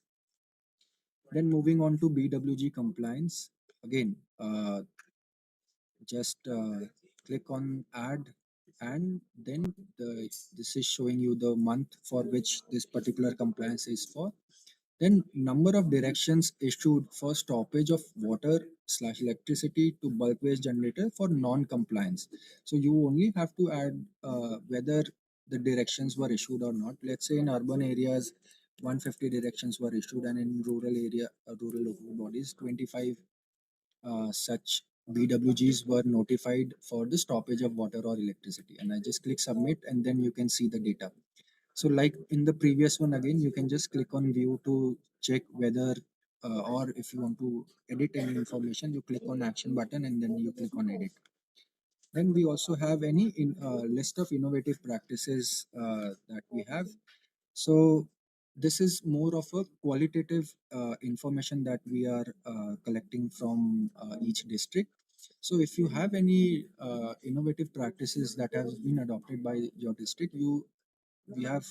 Then moving on to BWG compliance, again just click on add, and then this is showing you the month for which this particular compliance is for. Then number of directions issued for stoppage of water / electricity to bulk waste generator for non-compliance. So you only have to add whether the directions were issued or not. Let's say in urban areas, 150 directions were issued, and in rural local bodies, 25 such BWGs were notified for the stoppage of water or electricity. And I just click submit, and then you can see the data. So like in the previous one, again, you can just click on view to check whether, or if you want to edit any information, you click on action button and then you click on edit. Then we also have any list of innovative practices that we have. So this is more of a qualitative information that we are collecting from each district. So if you have any innovative practices that have been adopted by your district, we have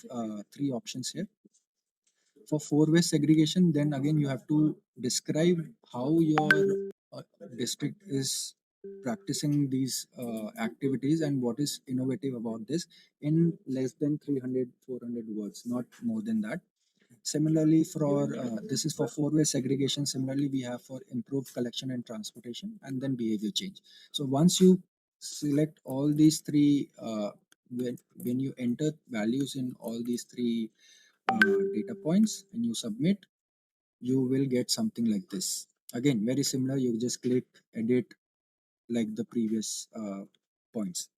3 options here. For 4-way segregation, then again you have to describe how your district is practicing these activities, and what is innovative about this, in less than 300 400 words, not more than that. Similarly, for this is for four-way segregation. Similarly, we have for improved collection and transportation, and then behavior change. So once you select all these three, when you enter values in all these three data points and you submit, you will get something like this. Again, very similar. You just click edit like the previous points.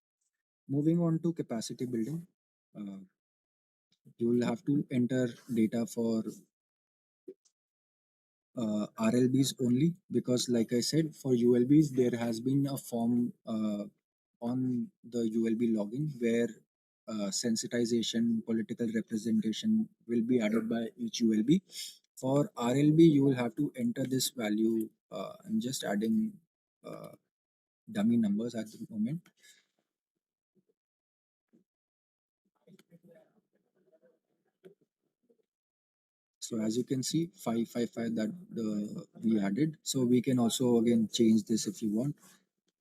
Moving on to capacity building, uh, you will have to enter data for RLBs only, because like I said, for ULBs there has been a form on the ULB login where sensitization, political representation will be added by each ULB. For RLB, you will have to enter this value. I'm just adding dummy numbers at the moment. So as you can see, 555 that we added. So we can also again change this if you want.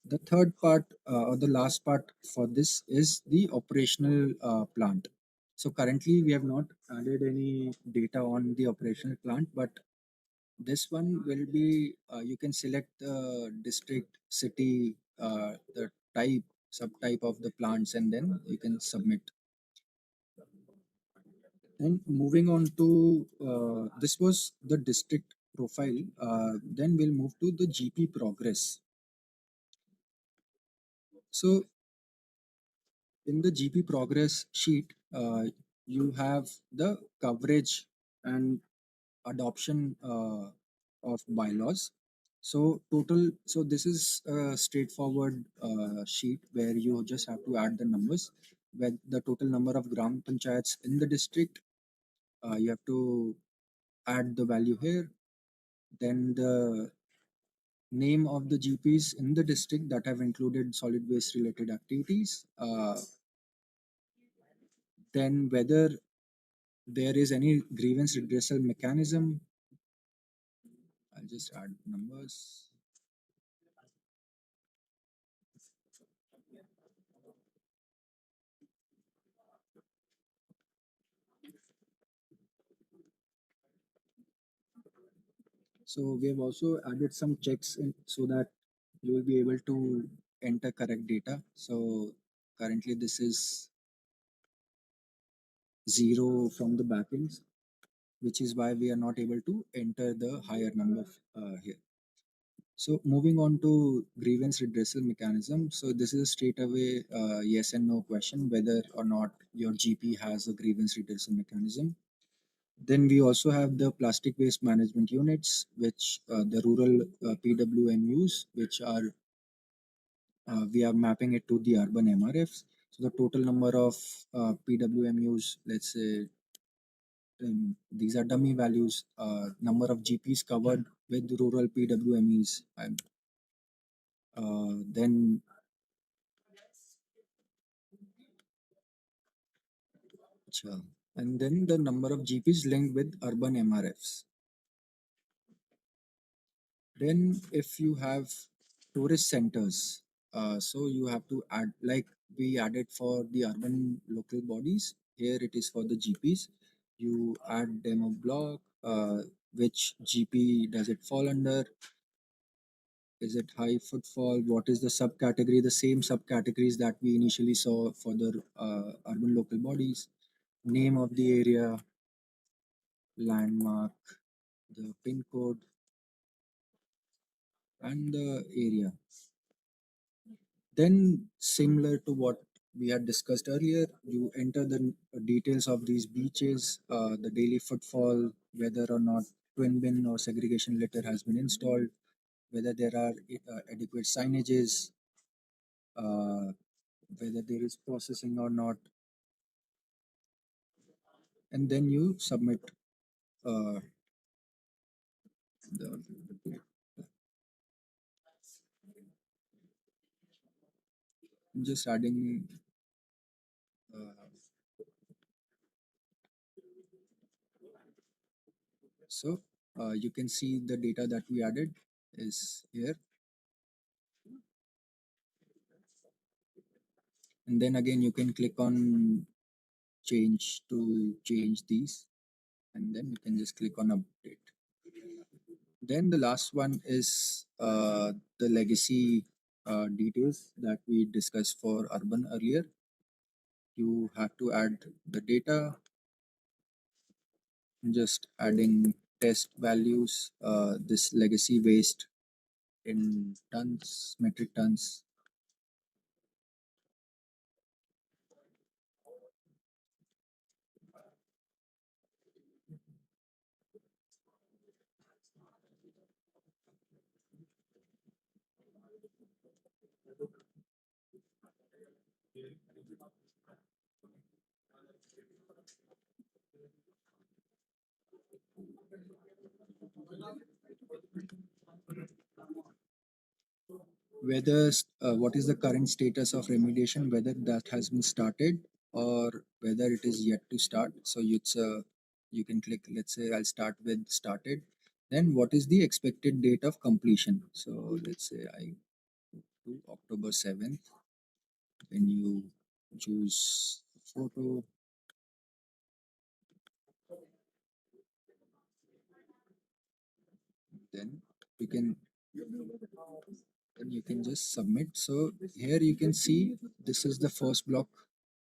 The third part or the last part for this is the operational plant. So currently we have not added any data on the operational plant, but this one will be, you can select the district, city, the type, subtype of the plants, and then you can submit. And moving on to, this was the district profile. Then we'll move to the GP progress. So in the GP progress sheet, you have the coverage and adoption of bylaws. So total, so this is a straightforward sheet where you just have to add the numbers, with the total number of gram panchayats in the district. You have to add the value here, then the name of the GPs in the district that have included solid waste related activities, then whether there is any grievance redressal mechanism. I'll just add numbers. So we have also added some checks in so that you will be able to enter correct data. So currently this is 0 from the backends, which is why we are not able to enter the higher number here. So moving on to grievance redressal mechanism. So this is a straight away yes and no question whether or not your GP has a grievance redressal mechanism. Then we also have the plastic waste management units, which the rural PWMUs, which are we are mapping it to the urban MRFs. So the total number of PWMUs, let's say, these are dummy values, number of GPs covered with rural PWMEs, and then and then the number of GPs linked with urban MRFs. Then if you have tourist centers, so you have to add, like we added for the urban local bodies, here it is for the GPs. You add demo block, which GP does it fall under? Is it high footfall? What is the subcategory? The same subcategories that we initially saw for the urban local bodies. Name of the area, landmark, the pin code, and the area. Then, similar to what we had discussed earlier, you enter the details of these beaches, the daily footfall, whether or not twin bin or segregation litter has been installed, whether there are adequate signages, uh, whether there is processing or not, and then you submit uh, the. I'm just adding. So you can see the data that we added is here. and then again you can click on change to change these, and then you can just click on update. Then the last one is the legacy details that we discussed for urban earlier. You have to add the data, just adding test values, this legacy waste in tons, metric tons. Whether what is the current status of remediation, whether that has been started or whether it is yet to start. So you can click, let's say I'll start with started. Then what is the expected date of completion? So let's say I do October 7th. Then you choose photo. Then you can just submit. So here you can see this is the first block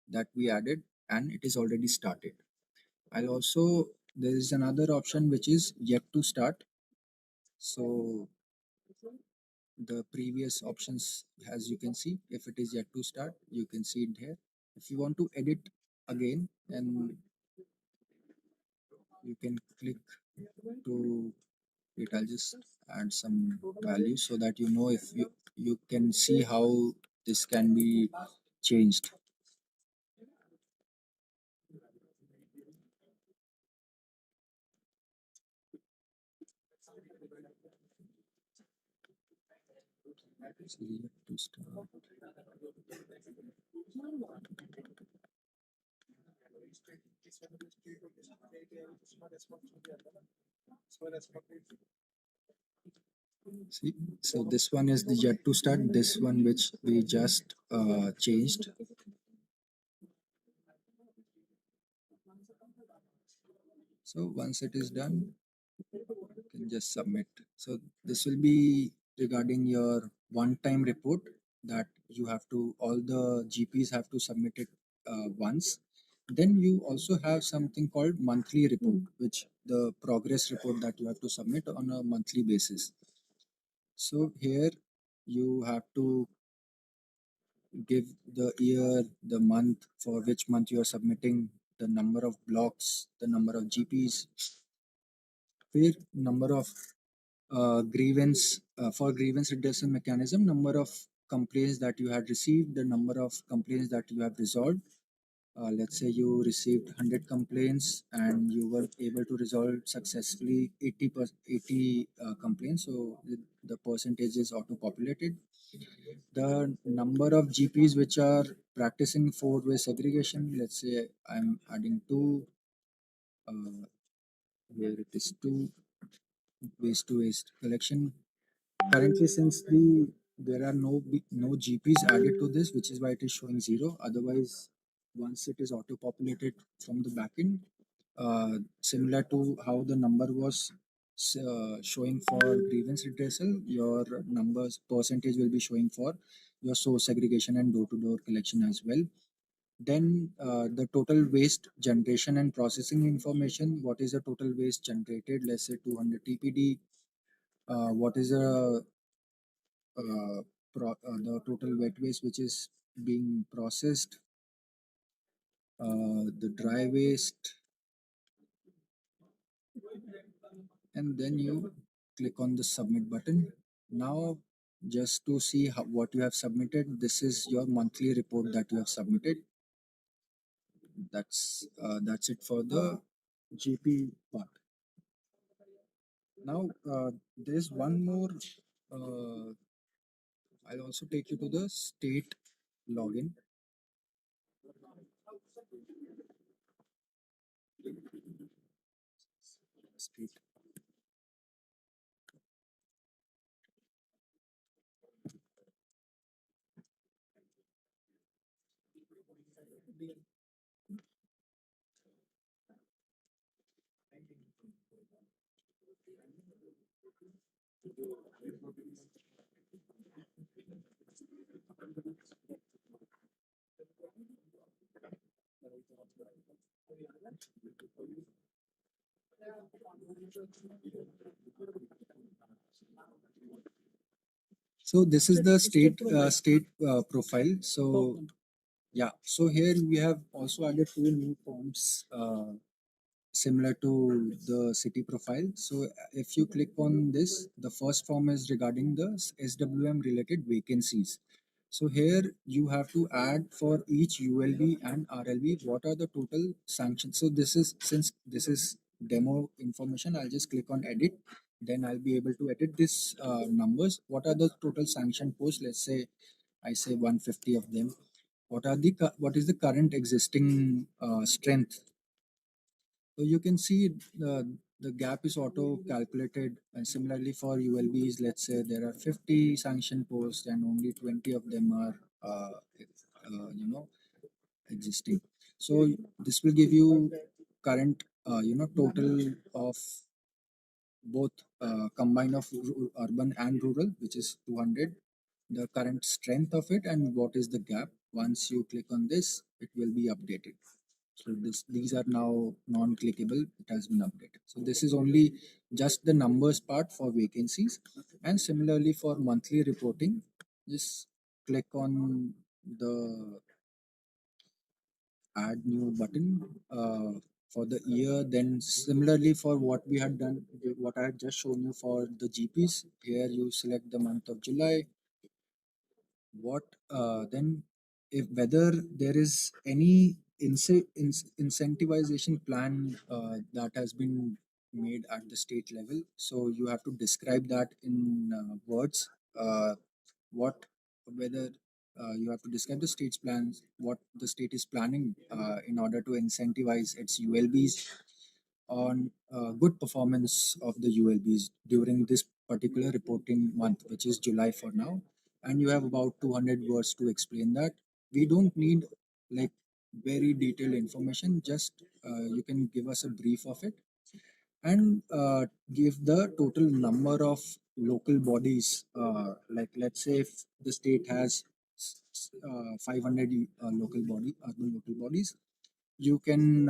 that we added and it is already started. I'll also, there is another option which is yet to start. So the previous options, as you can see, if it is yet to start, you can see it here. If you want to edit again, and you can click to it. I'll just add some values so that you know if you can see how this can be changed. So yet to start. See, so this one is the yet to start, this one which we just changed. So once it is done, you can just submit. So this will be regarding your one-time report that you have to, all the GPs have to submit it once. Then you also have something called monthly report, which the progress report that you have to submit on a monthly basis. So here you have to give the year, the month for which month you are submitting, the number of blocks, the number of GPs, where number of grievance for grievance redressal mechanism, number of complaints that you had received, the number of complaints that you have resolved. Let's say you received 100 complaints and you were able to resolve successfully 80 complaints. So the percentage is auto-populated. The number of GPs which are practicing four-way segregation, let's say I'm adding two, where it is two, waste to waste collection. Currently, since there are no GPs added to this, which is why it is showing 0. Otherwise, once it is auto-populated from the backend, similar to how the number was showing for grievance redressal, your numbers percentage will be showing for your source segregation and door-to-door collection as well. Then the total waste generation and processing information. What is the total waste generated? Let's say 200 TPD. What is the total wet waste which is being processed, the dry waste, and then you click on the submit button. Now, just to see what you have submitted, this is your monthly report that you have submitted. That's it for the GP part. Now, there's one more. I'll also take you to the state login. State. So this is the state profile. So yeah, so here we have also added two new forms similar to the city profile. So if you click on this, the first form is regarding the SWM related vacancies. So here you have to add for each ULB and RLB what are the total sanctions. So this is, since this is demo information, I'll just click on edit. Then I'll be able to edit this numbers. What are the total sanction posts? Let's say I say 150 of them. What is the current existing strength? So you can see the gap is auto calculated, and similarly for ULBs, let's say there are 50 sanction posts and only 20 of them are existing. So this will give you current total of both combine of urban and rural, which is 200, the current strength of it, and what is the gap. Once you click on this, it will be updated. So these are now non-clickable. It has been updated. So this is only just the numbers part for vacancies, and similarly for monthly reporting, just click on the add new button for the year. Then similarly for what we had done, what I had just shown you for the GPs, here you select the month of July. What then if whether there is any incentivization plan that has been made at the state level, so you have to describe that in words. What whether You have to describe the state's plans, what the state is planning in order to incentivize its ULBs on good performance of the ULBs during this particular reporting month, which is July for now. And you have about 200 words to explain that. We don't need like very detailed information, just you can give us a brief of it, and give the total number of local bodies. Like let's say if the state has 500 urban local bodies, you can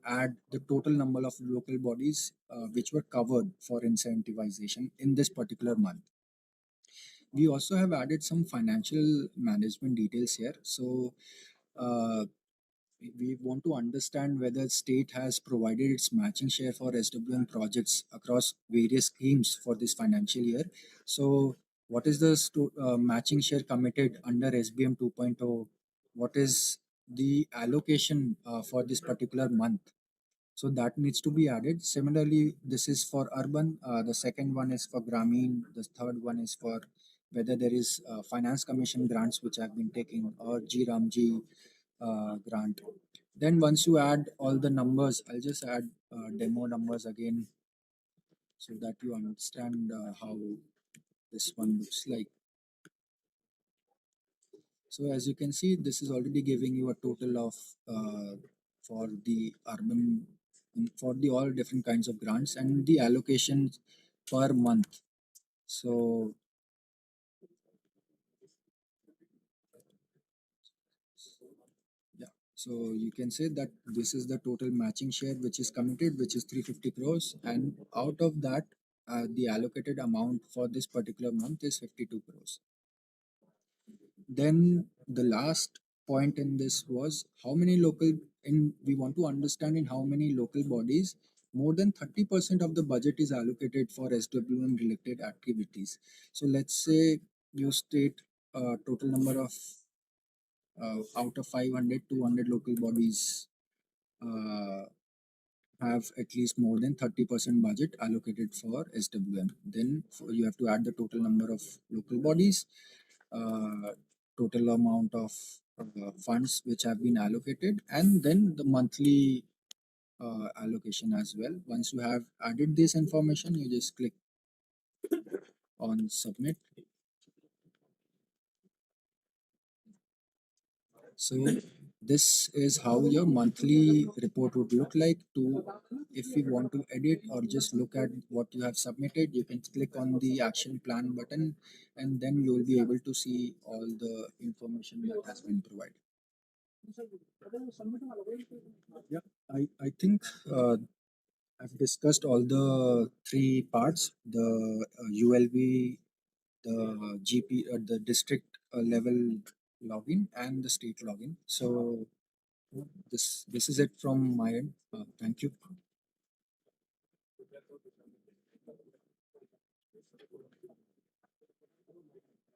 add the total number of local bodies which were covered for incentivization in this particular month. We also have added some financial management details here. So uh, we want to understand whether state has provided its matching share for SWM projects across various schemes for this financial year. So what is the matching share committed under SBM 2.0? What is the allocation for this particular month? So that needs to be added. Similarly, this is for urban. The second one is for Grameen. The third one is for whether there is finance commission grants which have been taken or GRAMG grant. Then once you add all the numbers, I'll just add demo numbers again so that you understand how this one looks like. So as you can see, this is already giving you a total of for the urban, for the all different kinds of grants and the allocations per month. So yeah, so you can say that this is the total matching share which is committed, which is 350 crores, and out of that, the allocated amount for this particular month is 52 crores. Then the last point in this was how many local, in we want to understand in how many local bodies more than 30% of the budget is allocated for SWM related activities. So let's say you state a total number of out of 500, 200 local bodies uh, have at least more than 30% budget allocated for SWM. Then you have to add the total number of local bodies, uh, total amount of funds which have been allocated, and then the monthly allocation as well. Once you have added this information, you just click on submit. So this is how your monthly report would look like. To if you want to edit or just look at what you have submitted, you can click on the action plan button, and then you will be able to see all the information that has been provided. Yeah, I think I've discussed all the three parts: the ULV, the GP, the district level login, and the state login. So this is it from my end. Thank you.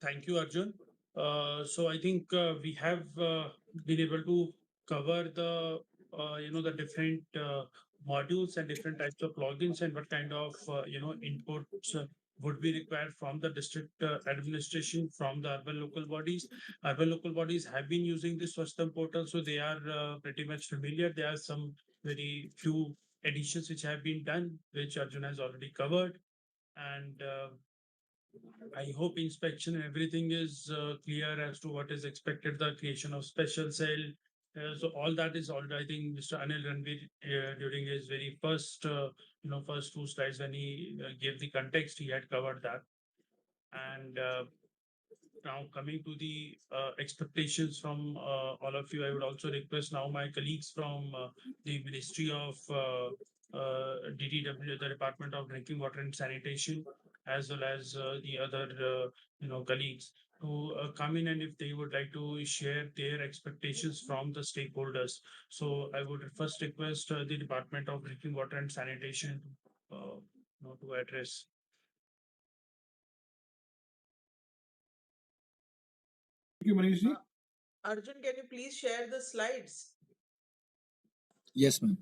Thank you, Arjun. So I think we have been able to cover the the different modules and different types of logins and what kind of inputs would be required from the district administration, from the urban local bodies. Urban local bodies have been using this Swastham portal, so they are pretty much familiar. There are some very few additions which have been done, which Arjun has already covered, and I hope inspection and everything is clear as to what is expected, the creation of special cell. So all that is all. I think Mr. Anil Ranveer during his very first, first two slides when he gave the context, he had covered that. And now coming to the expectations from all of you, I would also request now my colleagues from the Ministry of DTW, the Department of Drinking Water and Sanitation, as well as the other colleagues to come in, and if they would like to share their expectations from the stakeholders. So I would first request the Department of Drinking Water and Sanitation to address. Thank you, Manish ji. Arjun, can you please share the slides? Yes, ma'am.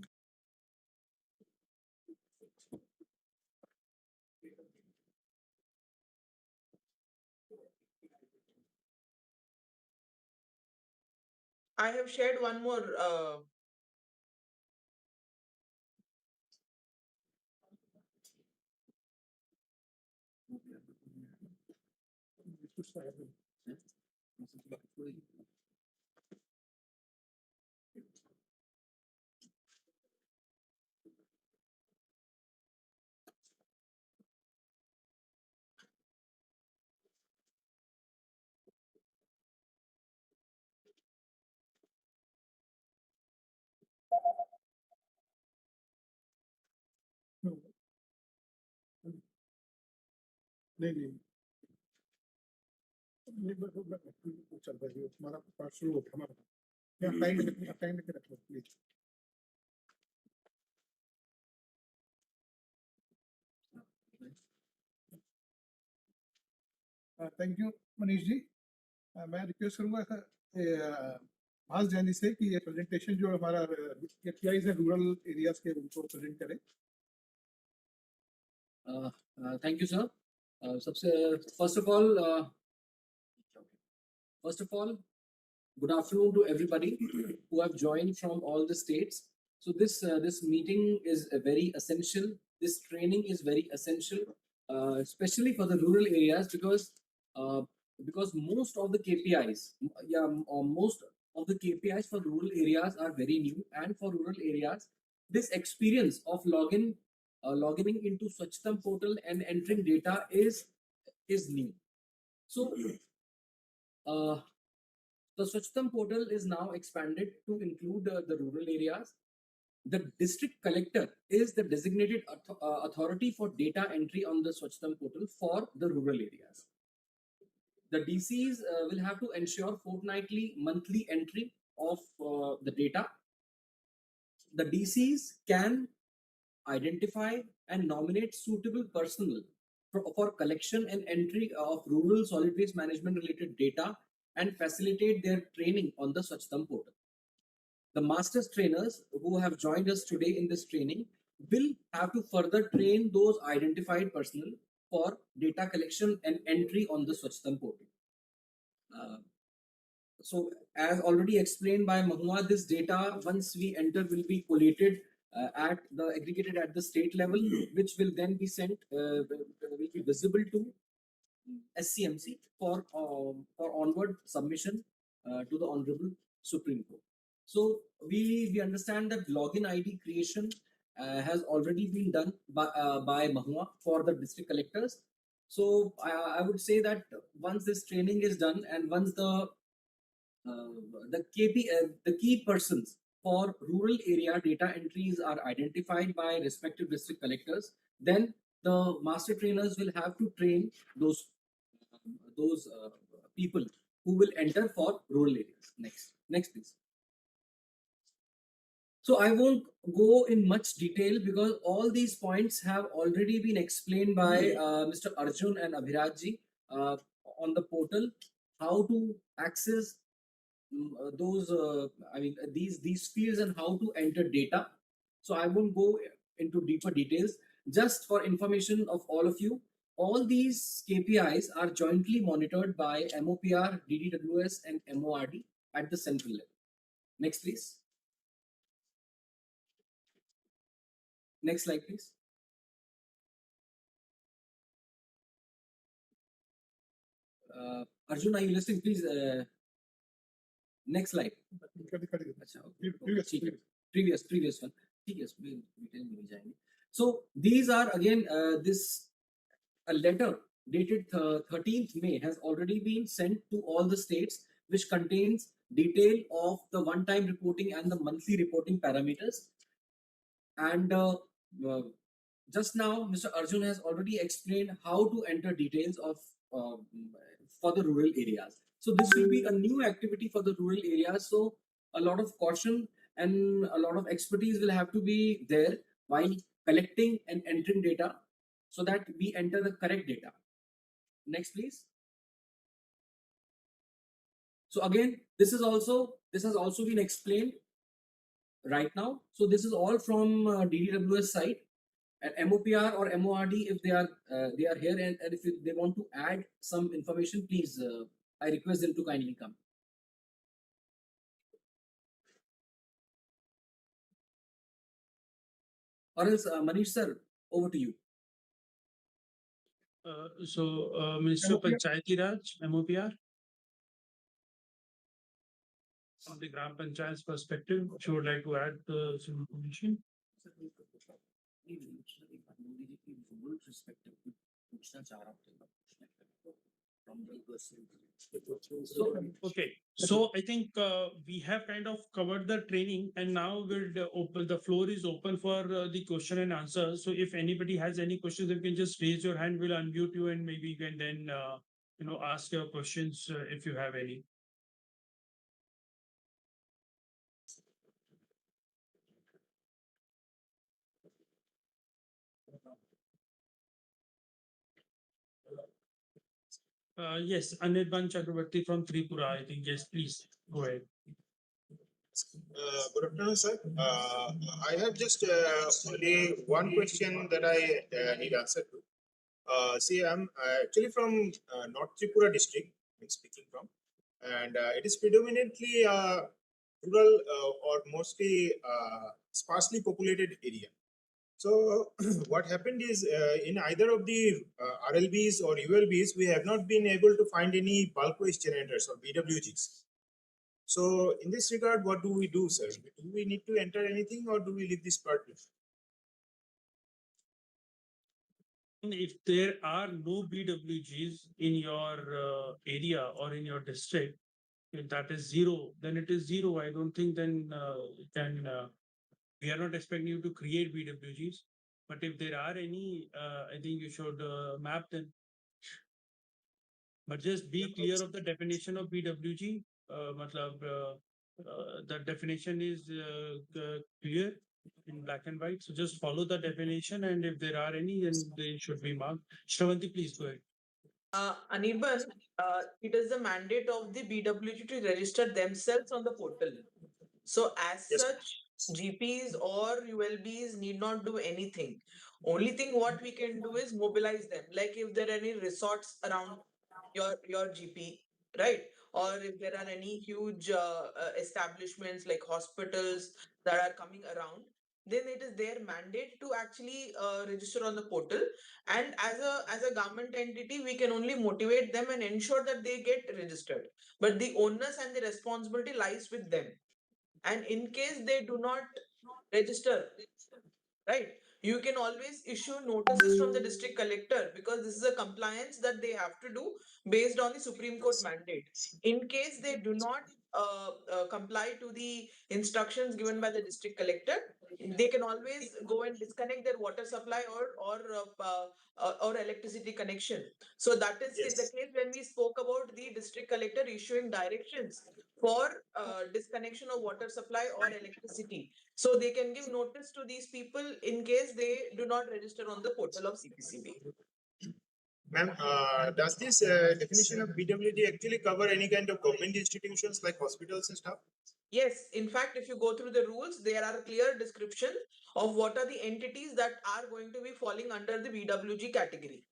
I have shared one more. नहीं नहीं नहीं, चल रहा है हमारा part शुरू हो गया हमारा टाइम लेके रख लो please. Thank you Manish ji. मैं रिक्वेस्ट करूंगा भास जानी से कि ये प्रेजेंटेशन जो हमारा KPIs है रूरल एरियाज के उनको प्रेजेंट करें. Thank you, sir. First of all, good afternoon to everybody who have joined from all the states. So this meeting is very essential. This training is very essential, especially for the rural areas because most of the KPIs, most of the KPIs for rural areas are very new, and for rural areas, this experience of logging into Swachhtam portal and entering data is new. So the Swachhtam portal is now expanded to include the rural areas. The district collector is the designated authority for data entry on the Swachhtam portal for the rural areas. The DCs will have to ensure fortnightly, monthly entry of the data. The DCs can identify and nominate suitable personnel for collection and entry of rural solid waste management related data and facilitate their training on the Swachhtam portal. The masters trainers who have joined us today in this training will have to further train those identified personnel for data collection and entry on the Swachhtam portal. So as already explained by Mahua, this data once we enter will be collated aggregated at the state level, which will then be sent, will be visible to SCMC for onward submission to the Honorable Supreme Court. So we understand that login ID creation has already been done by Mahua for the district collectors. So I would say that once this training is done and once the key persons for rural area data entries are identified by respective district collectors, then the master trainers will have to train those people who will enter for rural areas. Next, please. So I won't go in much detail because all these points have already been explained by Mr. Arjun and Abhiraj uh, on the portal. How to access these fields and how to enter data. So I won't go into deeper details. Just for information of all of you, all these KPIs are jointly monitored by MOPR, DDWS, and MORD at the central level. Next, please. Next slide, please. Arjun, are you listening? Please. Next slide. अच्छा, okay, Previous, ठीक है. previous. Previous one. ठीक है, इसमें detail में नहीं जाएंगे. So these are again a letter dated 13th May has already been sent to all the states, which contains detail of the one-time reporting and the monthly reporting parameters. And just now, Mr. Arjun has already explained how to enter details of for the rural areas. So this will be a new activity for the rural areas. So a lot of caution and a lot of expertise will have to be there while collecting and entering data so that we enter the correct data. Next, please. So again, this has also been explained right now. So this is all from DDWS side. And MOPR or MORD, if they are here and if they want to add some information, please, I request them to kindly come. Or else, Manish sir, over to you. Minister of MOPR. Panchayati Raj, MOPR. From the Gram Panchayat's perspective, she would like to add some information. Okay, so I think we have kind of covered the training, and now we'll open, the floor is open for the question and answer. So if anybody has any questions, you can just raise your hand, we'll unmute you, and maybe you can then ask your questions if you have any. Yes, Anirban Chakrabarti from Tripura, I think. Yes, please go ahead. Good afternoon, sir. I have just only one question that I need answer to. See, I'm actually from North Tripura district, I'm speaking from, and it is predominantly rural or mostly sparsely populated area. So what happened is in either of the RLBs or ULBs, we have not been able to find any bulk waste generators or BWGs. So in this regard, what do we do, sir? Do we need to enter anything or do we leave this part? If there are no BWGs in your area or in your district, if that is zero, then it is zero. I don't think then we are not expecting you to create BWGs. But if there are any, I think you should map them. But just be clear of the definition of BWG. The definition is clear in black and white. So just follow the definition, and if there are any, then they should be marked. Shravanti, please go ahead. Anirban, it is the mandate of the BWG to register themselves on the portal. So as Yes. such, GPs or ULBs need not do anything. Only thing what we can do is mobilize them. Like if there are any resorts around your GP, right? Or if there are any huge establishments like hospitals that are coming around, then it is their mandate to actually register on the portal. And as a government entity, we can only motivate them and ensure that they get registered. But the onus and the responsibility lies with them. and in case they do not register, right, you can always issue notices from the district collector, because this is a compliance that they have to do based on the Supreme Court mandate. In case they do not comply to the instructions given by the district collector, they can always go and disconnect their water supply or electricity connection. So that is the Yes. case when we spoke about the district collector issuing directions for disconnection of water supply or electricity. So they can give notice to these people in case they do not register on the portal of CPCB. Ma'am, does this definition of BWG actually cover any kind of government institutions like hospitals and stuff? Yes, in fact, if you go through the rules, there are clear description of what are the entities that are going to be falling under the BWG category.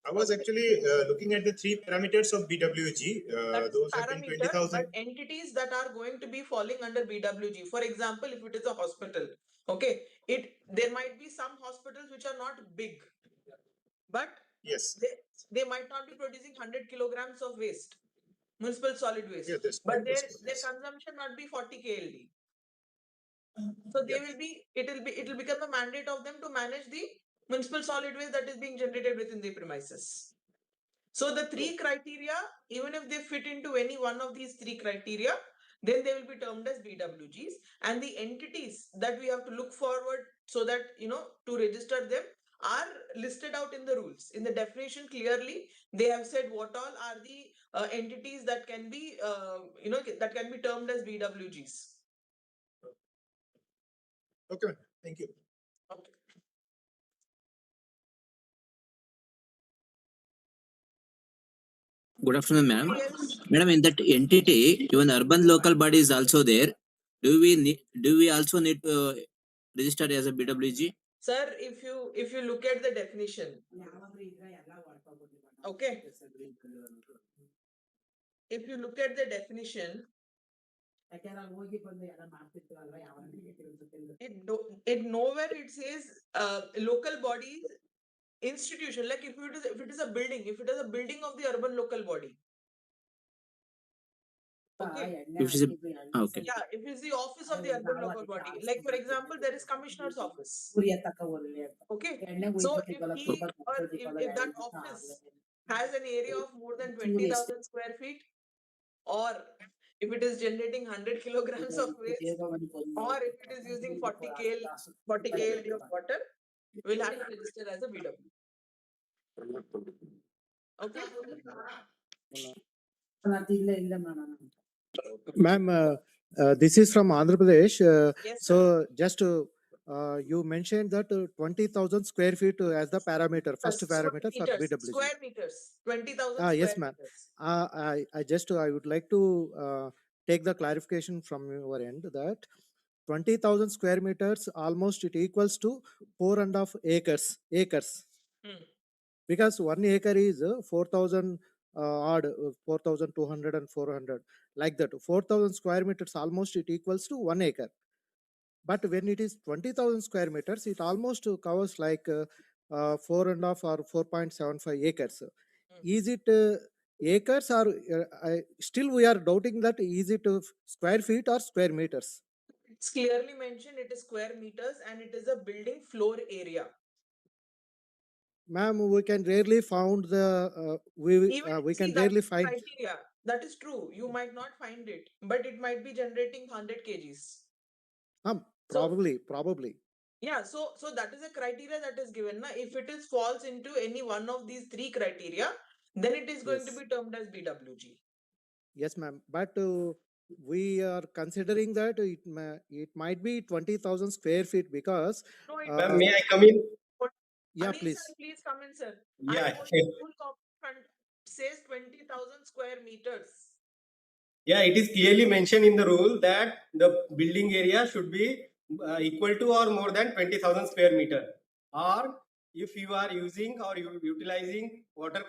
I was actually looking at the 3 parameters of BWG. That is Those have been parameter, 20,000. but entities that are going to be falling under BWG. For example, if it is a hospital, okay, there might be some hospitals which are not big, but Yes. they might not be producing 100 kilograms of waste, municipal solid waste, Yeah, that's but quite their possible, yes. consumption not be 40 KLD. So they Yeah. will be, it will become a mandate of them to manage the municipal solid waste that is being generated within the premises. So the 3 criteria, even if they fit into any one of these 3 criteria, then they will be termed as BWGs, and the entities that we have to look forward so that, to register them are listed out in the rules. In the definition, clearly, they have said what all are the entities that can be, that can be termed as BWGs. Okay, ma'am. Thank you. Okay. Good afternoon, ma'am. Yes. Madam, in that entity, even urban local body is also there. Do we also need to register as a BWG? Sir, if you look at the definition, okay, if you look at the definition, it nowhere it says local bodies institution, like if it is a building, if it is a building of the urban local body. Okay. If it is okay. Yeah, if it's the office of the urban local body, like for example, there is commissioner's office. Okay. So if that office has an area of more than 20,000 square feet, or if it is generating 100 kilograms of waste, or if it is using 40 KLD of water, we'll have to register as a BW. Okay. Ma'am, this is from Andhra Pradesh. Yes, sir. So just you mentioned that 20,000 square feet as the parameter, first Square parameter for meters, BWG. square meters, 20,000 Yes, square ma'am. meters. I would like to take the clarification from your end that 20,000 square meters almost it equals to 4.5 acres. Hmm. Because 1 acre is 4,000 odd, 4,200 and 400 like that. 4,000 square meters almost it equals to 1 acre. But when it is 20,000 square meters, it almost covers like 4.5 or 4.75 acres. Is it acres or still we are doubting that is it square feet or square meters? It's clearly mentioned it is square meters and it is a building floor area. Ma'am, we can rarely found the we can rarely find. Criteria. That is true. You might not find it, but it might be generating 100 kgs. Probably. Yeah, so that is a criteria that is given. Na? If it is falls into any one of these 3 criteria, then it is going to Yes. be termed as BWG. Yes, ma'am. But we are considering that it might be 20,000 square feet because. No, Ma'am, may I come in? Yeah, Anil please. sir, please come in, sir. Yeah. Full copy says 20,000 square meters. Yeah, it is clearly mentioned in the rule that the building area should be equal to or more than 20,000 square meter. Or if you are using or utilizing water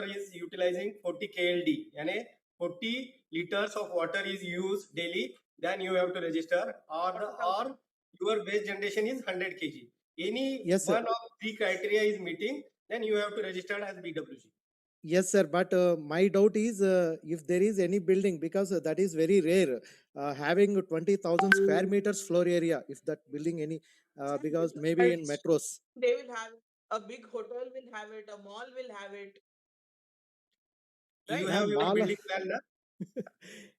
is utilizing 40 KLD, yani 40 liters of water is used daily, then you have to register. Or your waste generation is 100 kg. Any Yes, sir. one of 3 criteria is meeting, then you have to register as BWG. Yes, sir. But my doubt is if there is any building, because that is very rare, having 20,000 square meters floor area, if that building any, because maybe in metros. They will have a big hotel will have it, a mall will have it. You Right. have Ma'am, your mall. building plan, na?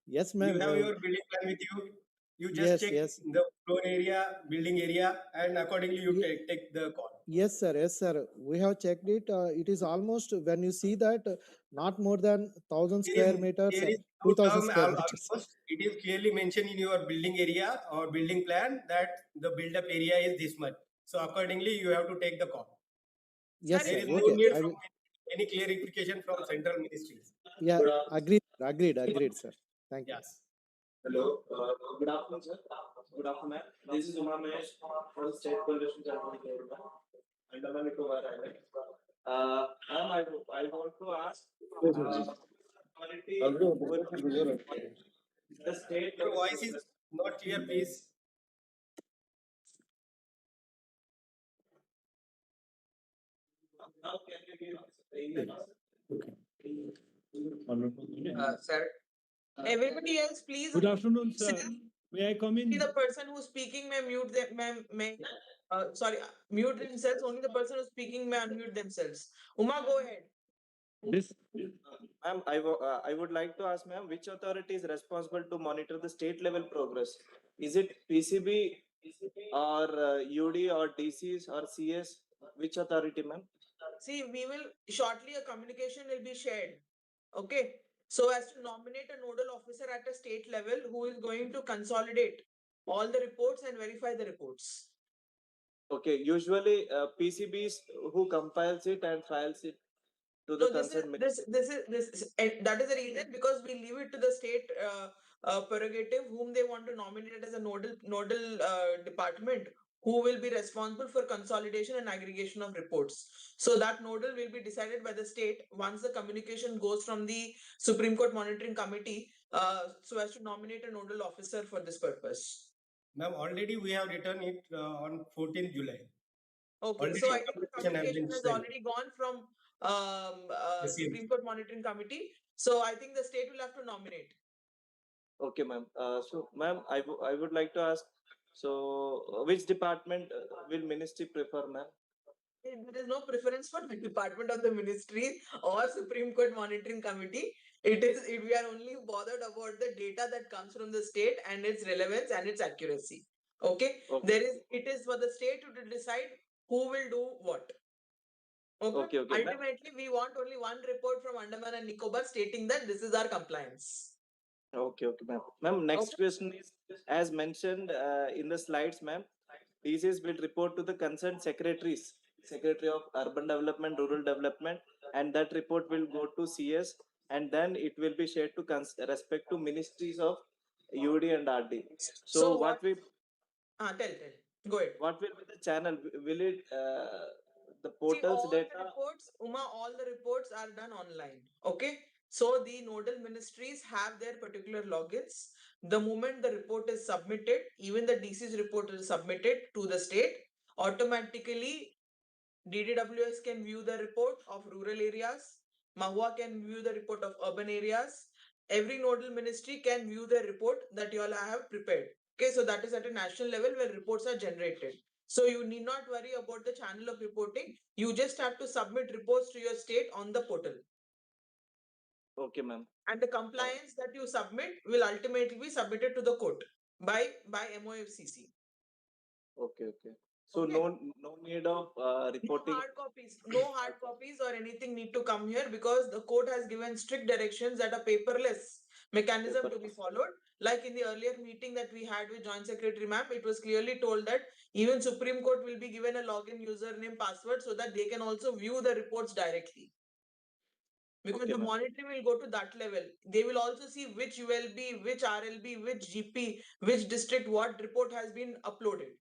Yes, You ma'am. have your building plan with you. You just Yes, check yes. the floor area, building area, and accordingly you Ye- take the call. Yes, sir. Yes, sir. We have checked it. It is almost, when you see that, not more than 1,000 square meters There and is no 2,000 term square meters. almost. It is clearly mentioned in your building area or building plan that the build-up area is this much. So accordingly, you have to take the call. Yes, There sir. is no Okay. need I from will. any clarification from central ministries. Yeah, agreed, sir. Thank you. Yes. Hello, good afternoon, sir. Good afternoon, ma'am. This is Uma Mesh from State Pollution Control Program, Andaman Nicobar Island. Ma'am, I want to ask, the state Your level voice is process. not clear, please. Now can you give Sir. Everybody else, please. Good afternoon, sir. May I come in? The person who's speaking may mute them, may mute themselves. Only the person who's speaking may unmute themselves. Uma, go ahead. This, Ma'am, I would like to ask, ma'am, which authority is responsible to monitor the state level progress? Is it PCB or UD or DCs or CS? Which authority, ma'am? See, we will shortly a communication will be shared. Okay. So as to nominate a nodal officer at a state level who is going to consolidate all the reports and verify the reports. Okay, usually PCBs who compiles it and files it to the So concerned and that is the reason, because we leave it to the state prerogative whom they want to nominate as a nodal department who will be responsible for consolidation and aggregation of reports. So that nodal will be decided by the state once the communication goes from the Supreme Court Monitoring Committee so as to nominate a nodal officer for this purpose. Now, already we have written it on 14th July. Okay, Already so I think the communication communication has been has sent. already gone from Yes, yes. Supreme Court Monitoring Committee. So I think the state will have to nominate. Okay, ma'am. So, ma'am, I would like to ask. So, which department will ministry prefer, ma'am? There is no preference for the department of the ministry or Supreme Court Monitoring Committee. We are only bothered about the data that comes from the state and its relevance and its accuracy. Okay. Okay. It is for the state to decide who will do what. Okay. Okay, ma'am. Ultimately, we want only one report from Andaman and Nicobar stating that this is our compliance. Okay, ma'am. Ma'am, next question is, as mentioned in the slides, ma'am, DCs will report to the concerned secretaries, Secretary of Urban Development, Rural Development, and that report will go to CS, and then it will be shared to respect to ministries of UD and RD. So, what we Tell. Go ahead. what will be the channel? Will it the See, portals all data? the reports, all the reports are done online. Okay. So the nodal ministries have their particular logins. The moment the report is submitted, even the DC's report is submitted to the state, automatically DDWS can view the report of rural areas. Mahua can view the report of urban areas. Every nodal ministry can view the report that you all have prepared. Okay, so that is at a national level where reports are generated. So you need not worry about the channel of reporting. You just have to submit reports to your state on the portal. Okay, ma'am. And the compliance that you submit will ultimately be submitted to the court by MOFCC. Okay. So Okay. no need of reporting. No hard copies or anything need to come here, because the court has given strict directions that a paperless mechanism to be followed. Like in the earlier meeting that we had with Joint Secretary ma'am, it was clearly told that even Supreme Court will be given a login username password so that they can also view the reports directly. Because Okay, the ma'am. monitoring will go to that level. They will also see which ULB, which RLB, which GP, which district, what report has been uploaded,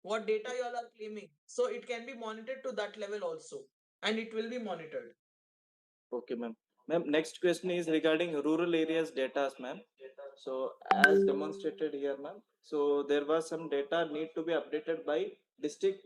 what data you all are claiming. So it can be monitored to that level also, and it will be monitored. Okay, ma'am. Ma'am, next question is regarding rural areas data, ma'am. So as demonstrated here, ma'am. So there was some data need to be updated by district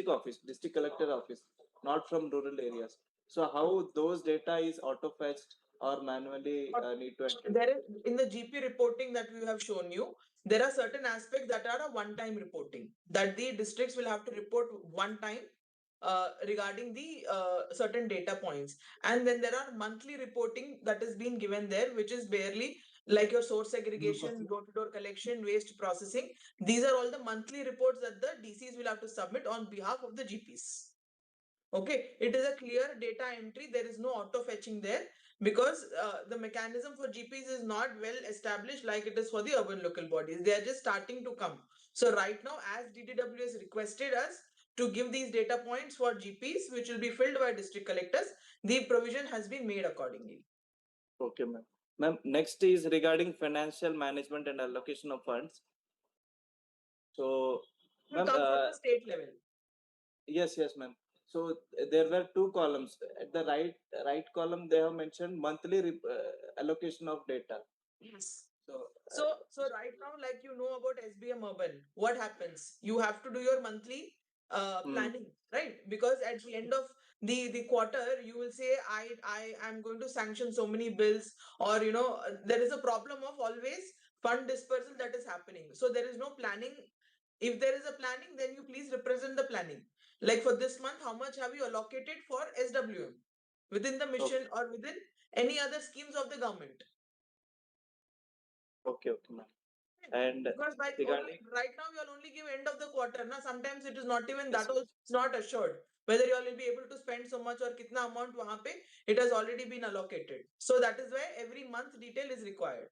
office, district collector office, not from rural areas. So how those data is auto fetched or manually need to enter? There is in the GP reporting that we have shown you, there are certain aspects that are a one-time reporting that the districts will have to report one time regarding the certain data points, and then there are monthly reporting that is being given there, which is barely like your source segregation, door-to-door collection, waste processing. These are all the monthly reports that the DCs will have to submit on behalf of the GPs. Okay, it is a clear data entry. There is no auto fetching there because the mechanism for GPs is not well established like it is for the urban local bodies. They are just starting to come. So right now, as DDWS requested us to give these data points for GPs, which will be filled by district collectors, the provision has been made accordingly. Okay, ma'am. Ma'am, next is regarding financial management and allocation of funds. So, It will ma'am, come from the state level. yes, ma'am. So there were two columns. At the right column, they have mentioned monthly allocation of data. Yes. So, So right now, like you know about SBM Urban, what happens? You have to do your monthly planning, right? Because at the end of the quarter, you will say, I am going to sanction so many bills, or there is a problem of always fund dispersal that is happening. So there is no planning. If there is a planning, then you please represent the planning. Like for this month, how much have you allocated for SWM within the mission or within any other schemes of the government? okay, ma'am. And Because regarding right now you will only give end of the quarter. Na? Sometimes it is not even that also it's not assured whether you all will be able to spend so much or kitna amount wahan pe it has already been allocated. So that is why every month detail is required.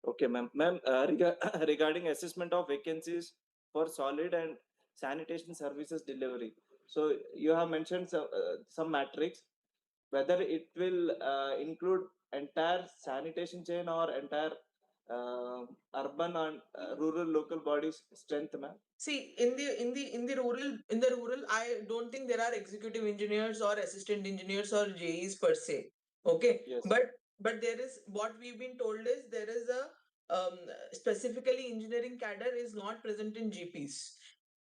okay, ma'am. Ma'am, regarding assessment of vacancies for solid and sanitation services delivery. So you have mentioned some metrics, whether it will include entire sanitation chain or entire urban and rural local bodies strength, ma'am. See, in the rural, I don't think there are executive engineers or assistant engineers or JEs per se. Okay, Yes. but there is what we've been told is there is a specifically engineering cadre is not present in GPs.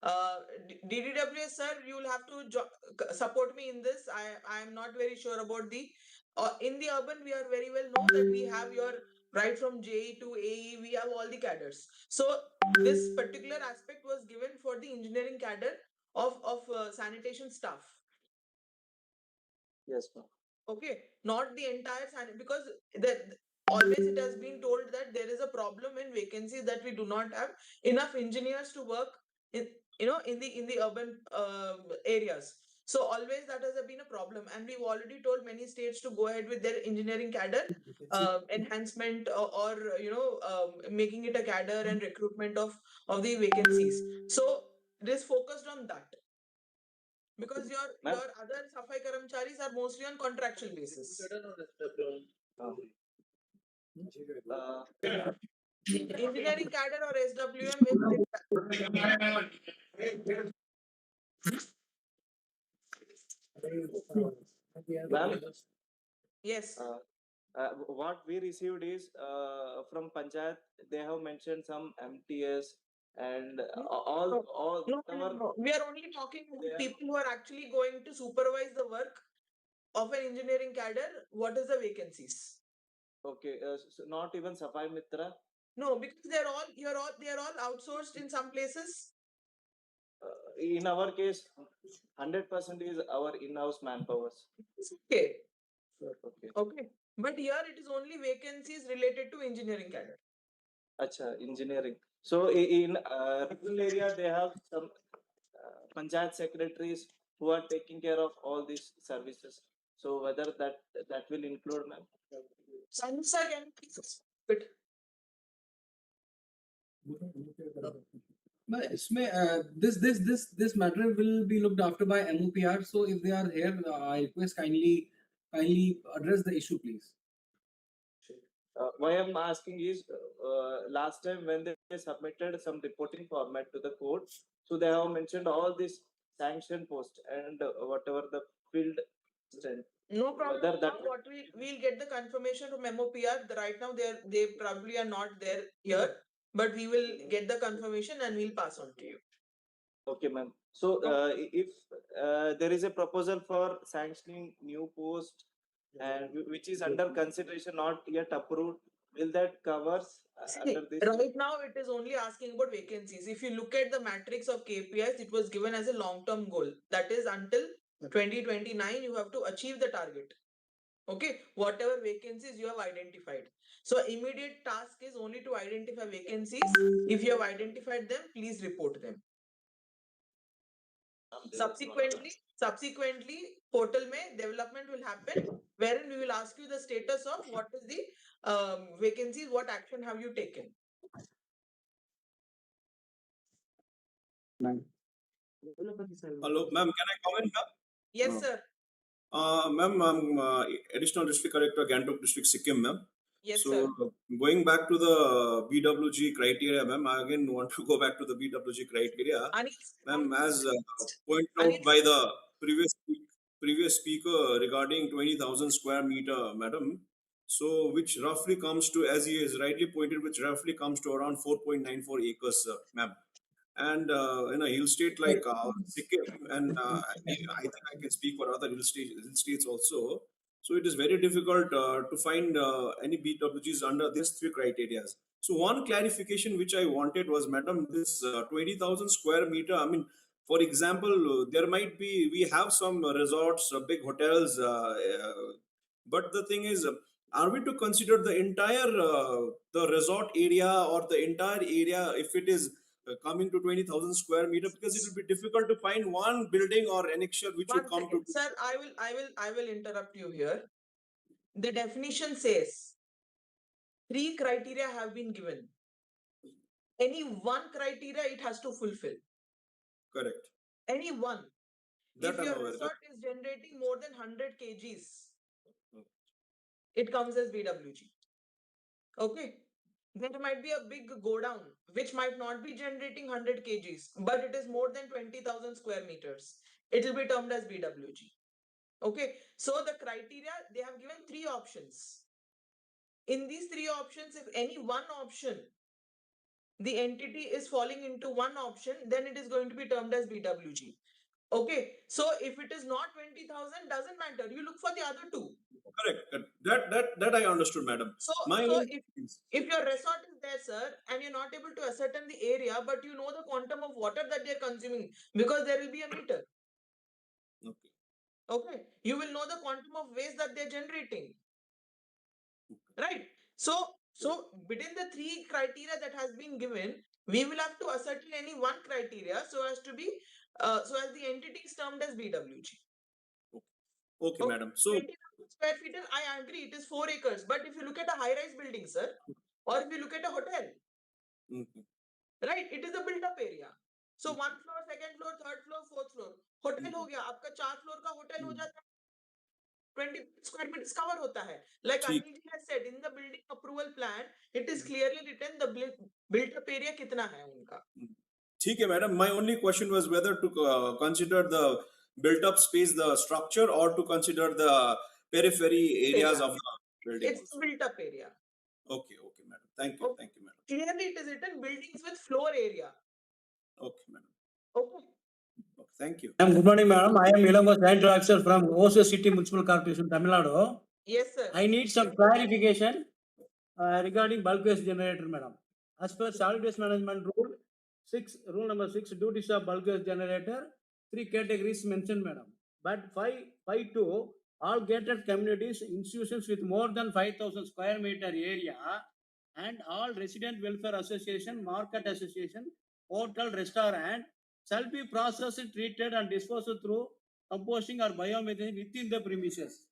DDWS sir, you will have to support me in this. I am not very sure about the. In the urban, we are very well know that we have your right from JE to AE. We have all the cadres. So this particular aspect was given for the engineering cadre of sanitation staff. Yes, ma'am. Okay, not the entire because always it has been told that there is a problem in vacancies that we do not have enough engineers to work in in the urban areas. So always that has been a problem, and we've already told many states to go ahead with their engineering cadre enhancement or making it a cadre and recruitment of the vacancies. So it is focused on that. Because Ma'am? your other Safai Karamcharis are mostly on contractual basis. Engineering cadre or SWM Ma'am, yes. what we received is from Panchayat, they have mentioned some MTS and all No. We are only talking about people who are actually going to supervise the work of an engineering cadre. What is the vacancies? Okay, so not even Safai Mitra. No, because they are all outsourced in some places. In our case, 100% is our in-house manpowers. It's okay. Okay. Okay. But here it is only vacancies related to engineering cadre. Acha, engineering. So in rural area, they have some panchayat secretaries who are taking care of all these services. So whether that will include, ma'am? Sansa can but But this matter will be looked after by MOPR. So if they are here, I request kindly address the issue, please. Why I'm asking is last time when they submitted some reporting format to the court, so they have mentioned all this sanction post and whatever the field strength. no problem. Whether that What we'll get the confirmation from MOPR. Right now they probably are not there here, but we will get the confirmation and we'll pass on to you. Okay, ma'am. So, if there is a proposal for sanctioning new post and which is under consideration, not yet approved, will that covers See, under this? right now it is only asking about vacancies. If you look at the matrix of KPIs, it was given as a long-term goal. That is until 2029, you have to achieve the target. Okay, whatever vacancies you have identified. So immediate task is only to identify vacancies. If you have identified them, please report them. Subsequently, portal mein development will happen, wherein we will ask you the status of what is the vacancies, what action have you taken. Hello, ma'am. Can I comment, ma'am? Yes, sir. Ma'am, I'm Additional District Collector, Gangtok District, Sikkim, ma'am. Yes, So, sir. going back to the BWG criteria, ma'am, I again want to go back to the BWG criteria. Ma'am, as pointed out by the previous speaker regarding 20,000 square meter, madam. So, which roughly comes to, as he has rightly pointed, which roughly comes to around 4.94 acres, ma'am. And in a hill state like Sikkim, and I think I can speak for other hill states also. So it is very difficult to find any BWGs under these three criteria. So one clarification which I wanted was, madam, this 20,000 square meter. I mean, for example, there might be, we have some resorts, big hotels, but the thing is, are we to consider the entire the resort area or the entire area if it is coming to 20,000 square meter, because it will be difficult to find one building or annexure which One would come second, to. sir. I will interrupt you here. The definition says 3 criteria have been given. Any one criteria it has to fulfill. Correct. Any one. That If I'm your aware. resort is generating more than 100 kgs, it comes as BWG. Okay. There might be a big go down, which might not be generating 100 kgs, but it is more than 20,000 square meters. It will be termed as BWG. Okay. So the criteria, they have given 3 options. In these 3 options, if any one option, the entity is falling into one option, then it is going to be termed as BWG. Okay. So if it is not 20,000, doesn't matter. You look for the other 2. Correct. That I understood, madam. So if your resort is there, sir, and you're not able to ascertain the area, but you know the quantum of water that they're consuming, because there will be a meter. Okay. Okay. You will know the quantum of waste that they're generating. Right. So within the 3 criteria that has been given, we will have to ascertain any one criteria so as to be so as the entity is termed as BWG. Okay, madam. So 20,000 square feet, I agree, it is 4 acres. But if you look at a high-rise building, sir, or if you look at a hotel, right, it is a built-up area. So 1 floor, 2nd floor, 3rd floor, 4th floor. Hotel हो गया, आपका 4 floor का hotel हो जाता है. 20 square meters cover hota hai. Like Anil ji has said, in the building approval plan, it is clearly written the built-up area kitna hai unka. ठीक है, madam. My only question was whether to consider the built-up space, the structure, or to consider the periphery areas of the building. It's built-up area. Okay, madam. Thank you, madam. Clearly, it is written buildings with floor area. Okay, madam. Okay. Thank you. Good morning, madam. I am Ilangos Land Director from Oslo City Municipal Corporation, Tamil Nadu. Yes, sir. I need some clarification regarding bulk waste generator, madam. As per solid waste management rule number 6, duties of bulk waste generator, 3 categories mentioned, madam. But 5.2, all gated communities, institutions with more than 5,000 square meter area, and all resident welfare association, market association, hotel, restaurant, shall be processed, treated, and disposed through composting or biomethane within the premises.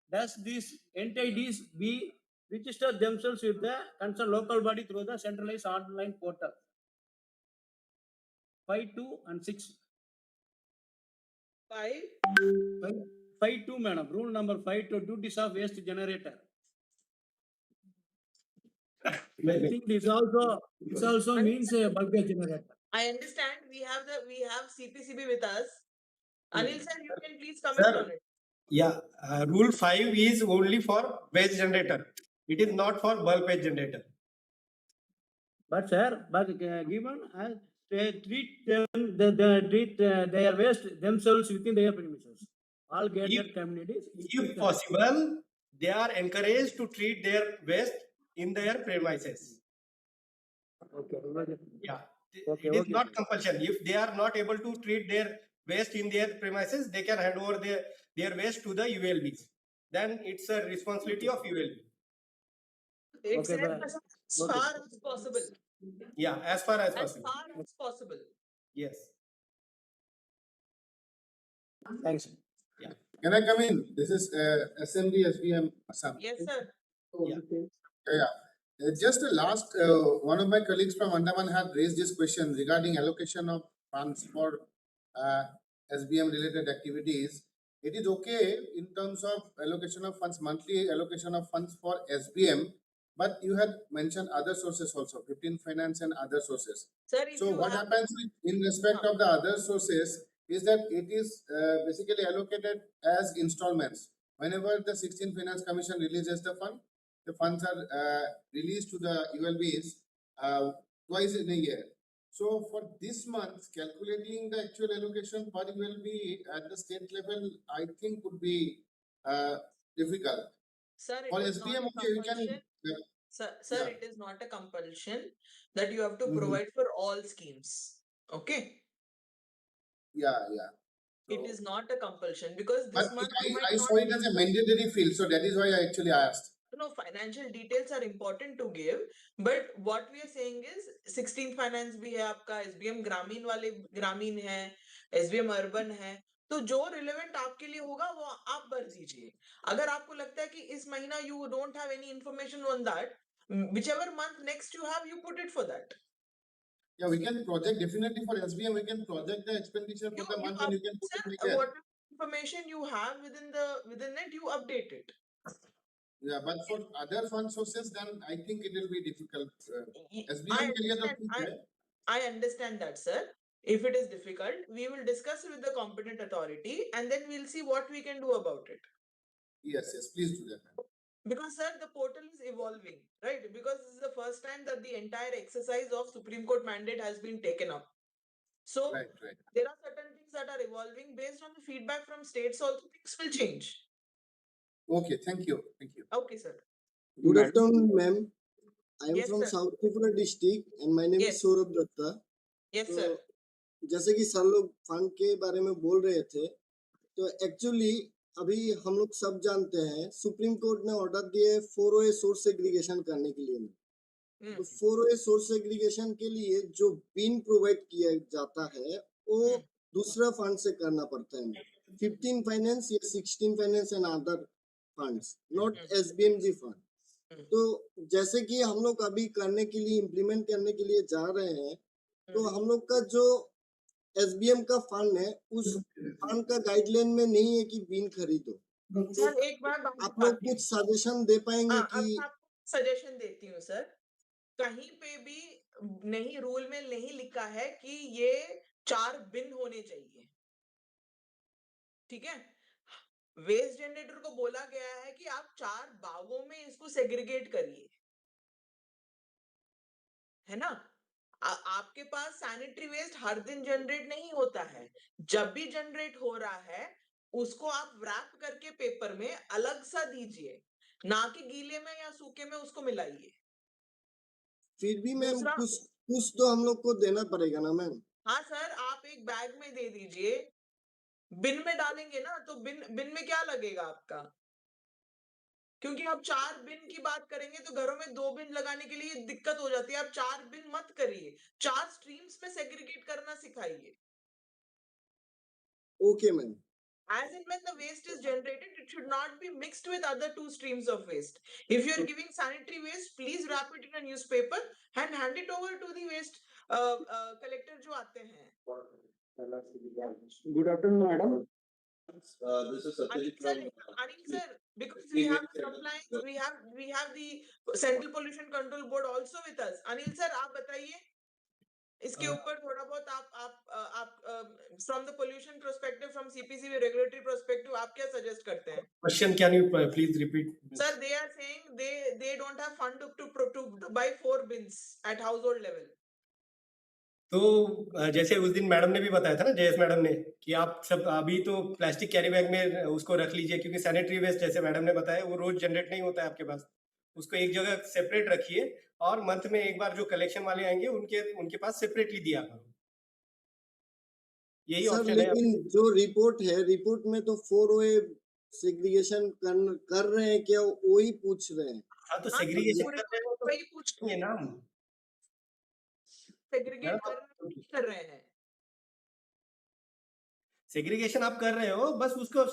Thus, these entities be registered themselves with the concerned local body through the centralized online portal. 5.2 and 6. 5.2, madam. Rule number 5.2, duties of waste generator. I think this also means a bulk waste generator. I understand. We have CPCB with us. Anil sir, you can please comment on it. Yeah, rule 5 is only for waste generator. It is not for bulk waste generator. But sir, given as they treat they treat their waste themselves within their premises. All gated communities. If possible, they are encouraged to treat their waste in their premises. Okay. Yeah, Okay, it is okay, not sir. compulsion. If they are not able to treat their waste in their premises, they can hand over their waste to the ULBs. Then it's a responsibility of ULB. It's Okay, as far as possible. Yeah, as far as As possible. far as possible. Yes. Thanks. Can I come in? This is Assembly SBM Assam. Yes, sir. Yeah. Just the last, one of my colleagues from Andaman had raised this question regarding allocation of funds for SBM related activities. It is okay in terms of allocation of funds, monthly allocation of funds for SBM, but you had mentioned other sources also, 15 finance and other sources. Sir, if So you what have happens in respect of the other sources is that it is basically allocated as installments. Whenever the 16 Finance Commission releases the funds are released to the ULBs twice in a year. So for this month, calculating the actual allocation per ULB at the state level, I think would be difficult. Sir, it For is not SBM, a okay, we can. compulsion. Sir, Yeah. it is not a compulsion that you have to Mhm. provide for all schemes. Okay. Yeah. It is not a compulsion because But this month you might I not saw it be. as a mandatory field, so that is why I actually asked. No, financial details are important to give, but what we are saying is 16 finance भी है आपका, SBM ग्रामीण वाले ग्रामीण है, SBM urban है, तो जो रिलेवेंट आपके लिए होगा वो आप भर दीजिए. अगर आपको लगता है कि इस महीना you don't have any information on that, whichever month next you have, you put it for that. Yeah, we can project definitely for SBM. We can project the expenditure for the month, and you can put it like that. Whatever information you have within it, you update it. Yeah, but for other fund sources, then I think it will be difficult. SBM I के लिए तो understand, ठीक है. I understand that, sir. If it is difficult, we will discuss with the competent authority and then we'll see what we can do about it. Yes, please do that. Because, sir, the portal is evolving, right? Because this is the first time that the entire exercise of Supreme Court mandate has been taken up. So, Right. there are certain things that are evolving based on the feedback from states, also things will change. Okay, thank you. Okay, sir. Good afternoon, ma'am. I am Yes, from sir. South Tripura district and my name Yes. is Saurabh Datta. Yes, तो sir. जैसे कि sir लोग fund के बारे में बोल रहे थे, तो एक्चुअली अभी हम लोग सब जानते हैं सुप्रीम कोर्ट ने ऑर्डर दिए 4OA सोर्स सेग्रीगेशन करने के लिए. तो 4OA सोर्स सेग्रीगेशन के लिए जो बिन प्रोवाइड किया जाता है वो दूसरा फंड से करना पड़ता है. 15 फाइनेंस या 16 finance and other funds, not SBMG fund. तो जैसे कि हम लोग अभी करने के लिए इम्प्लीमेंट करने के लिए जा रहे हैं, तो हम लोग का जो SBM का फंड है उस फंड का गाइडलाइन में नहीं है कि बीन खरीदो. सर, एक बार आप लोग कुछ सजेशन दे पाएंगे कि अब मैं आपको सजेशन देती हूँ सर. कहीं पे भी नहीं, रूल में नहीं लिखा है कि ये 4 बिन होने चाहिए. ठीक है. वेस्ट जनरेटर को बोला गया है कि आप 4 बागों में इसको सेग्रीगेट करिए, है ना. आपके पास सैनिटरी वेस्ट हर दिन जनरेट नहीं होता है. जब भी जनरेट हो रहा है उसको आप रैप करके पेपर में अलग सा दीजिए, ना कि गीले में या सूखे में उसको मिलाइए. फिर भी मैम कुछ तो हम लोग को देना पड़ेगा ना मैम. हाँ सर, आप एक बैग में दे दीजिए. बिन में डालेंगे ना तो बिन में क्या लगेगा आपका, क्योंकि आप 4 बिन की बात करेंगे तो घरों में 2 बिन लगाने के लिए दिक्कत हो जाती है. आप 4 बिन मत करिए, 4 स्ट्रीम्स में सेग्रीगेट करना सिखाइए. Okay, ma'am. As and when the waste is generated, it should not be mixed with other 2 streams of waste. If you are giving sanitary waste, please wrap it in a newspaper and hand it over to the waste collector जो आते हैं. Good afternoon, madam. This is Satyajit from. Anil sir, because we have the compliance, we have the Central Pollution Control Board also with us. Anil sir, आप बताइए इसके ऊपर थोड़ा बहुत आप from the pollution perspective, from CPCB regulatory perspective, आप क्या suggest करते हैं? Question, can you please repeat? Sir, they are saying they don't have fund to buy 4 bins at household level. तो जैसे उस दिन मैडम ने भी बताया था ना, जयेश मैडम ने, कि आप सब अभी तो प्लास्टिक कैरी बैग में उसको रख लीजिए, क्योंकि सैनिटरी वेस्ट जैसे मैडम ने बताया वो रोज जनरेट नहीं होता है आपके पास, उसको एक जगह सेपरेट रखिए और मंथ में एक बार जो कलेक्शन वाले आएंगे उनके पास सेपरेटली दिया करो। यही सर ऑप्शन है। लेकिन जो रिपोर्ट है, रिपोर्ट में तो 4OA सेग्रीगेशन कर रहे हैं क्या, वही पूछ रहे हैं। हाँ तो हाँ, तो सेग्रीगेशन पूरे कर रहे हो तो वही पूछ ये ना सेग्रीगेट कर रहे हैं। सेग्रीगेशन आप कर रहे हो, बस उसको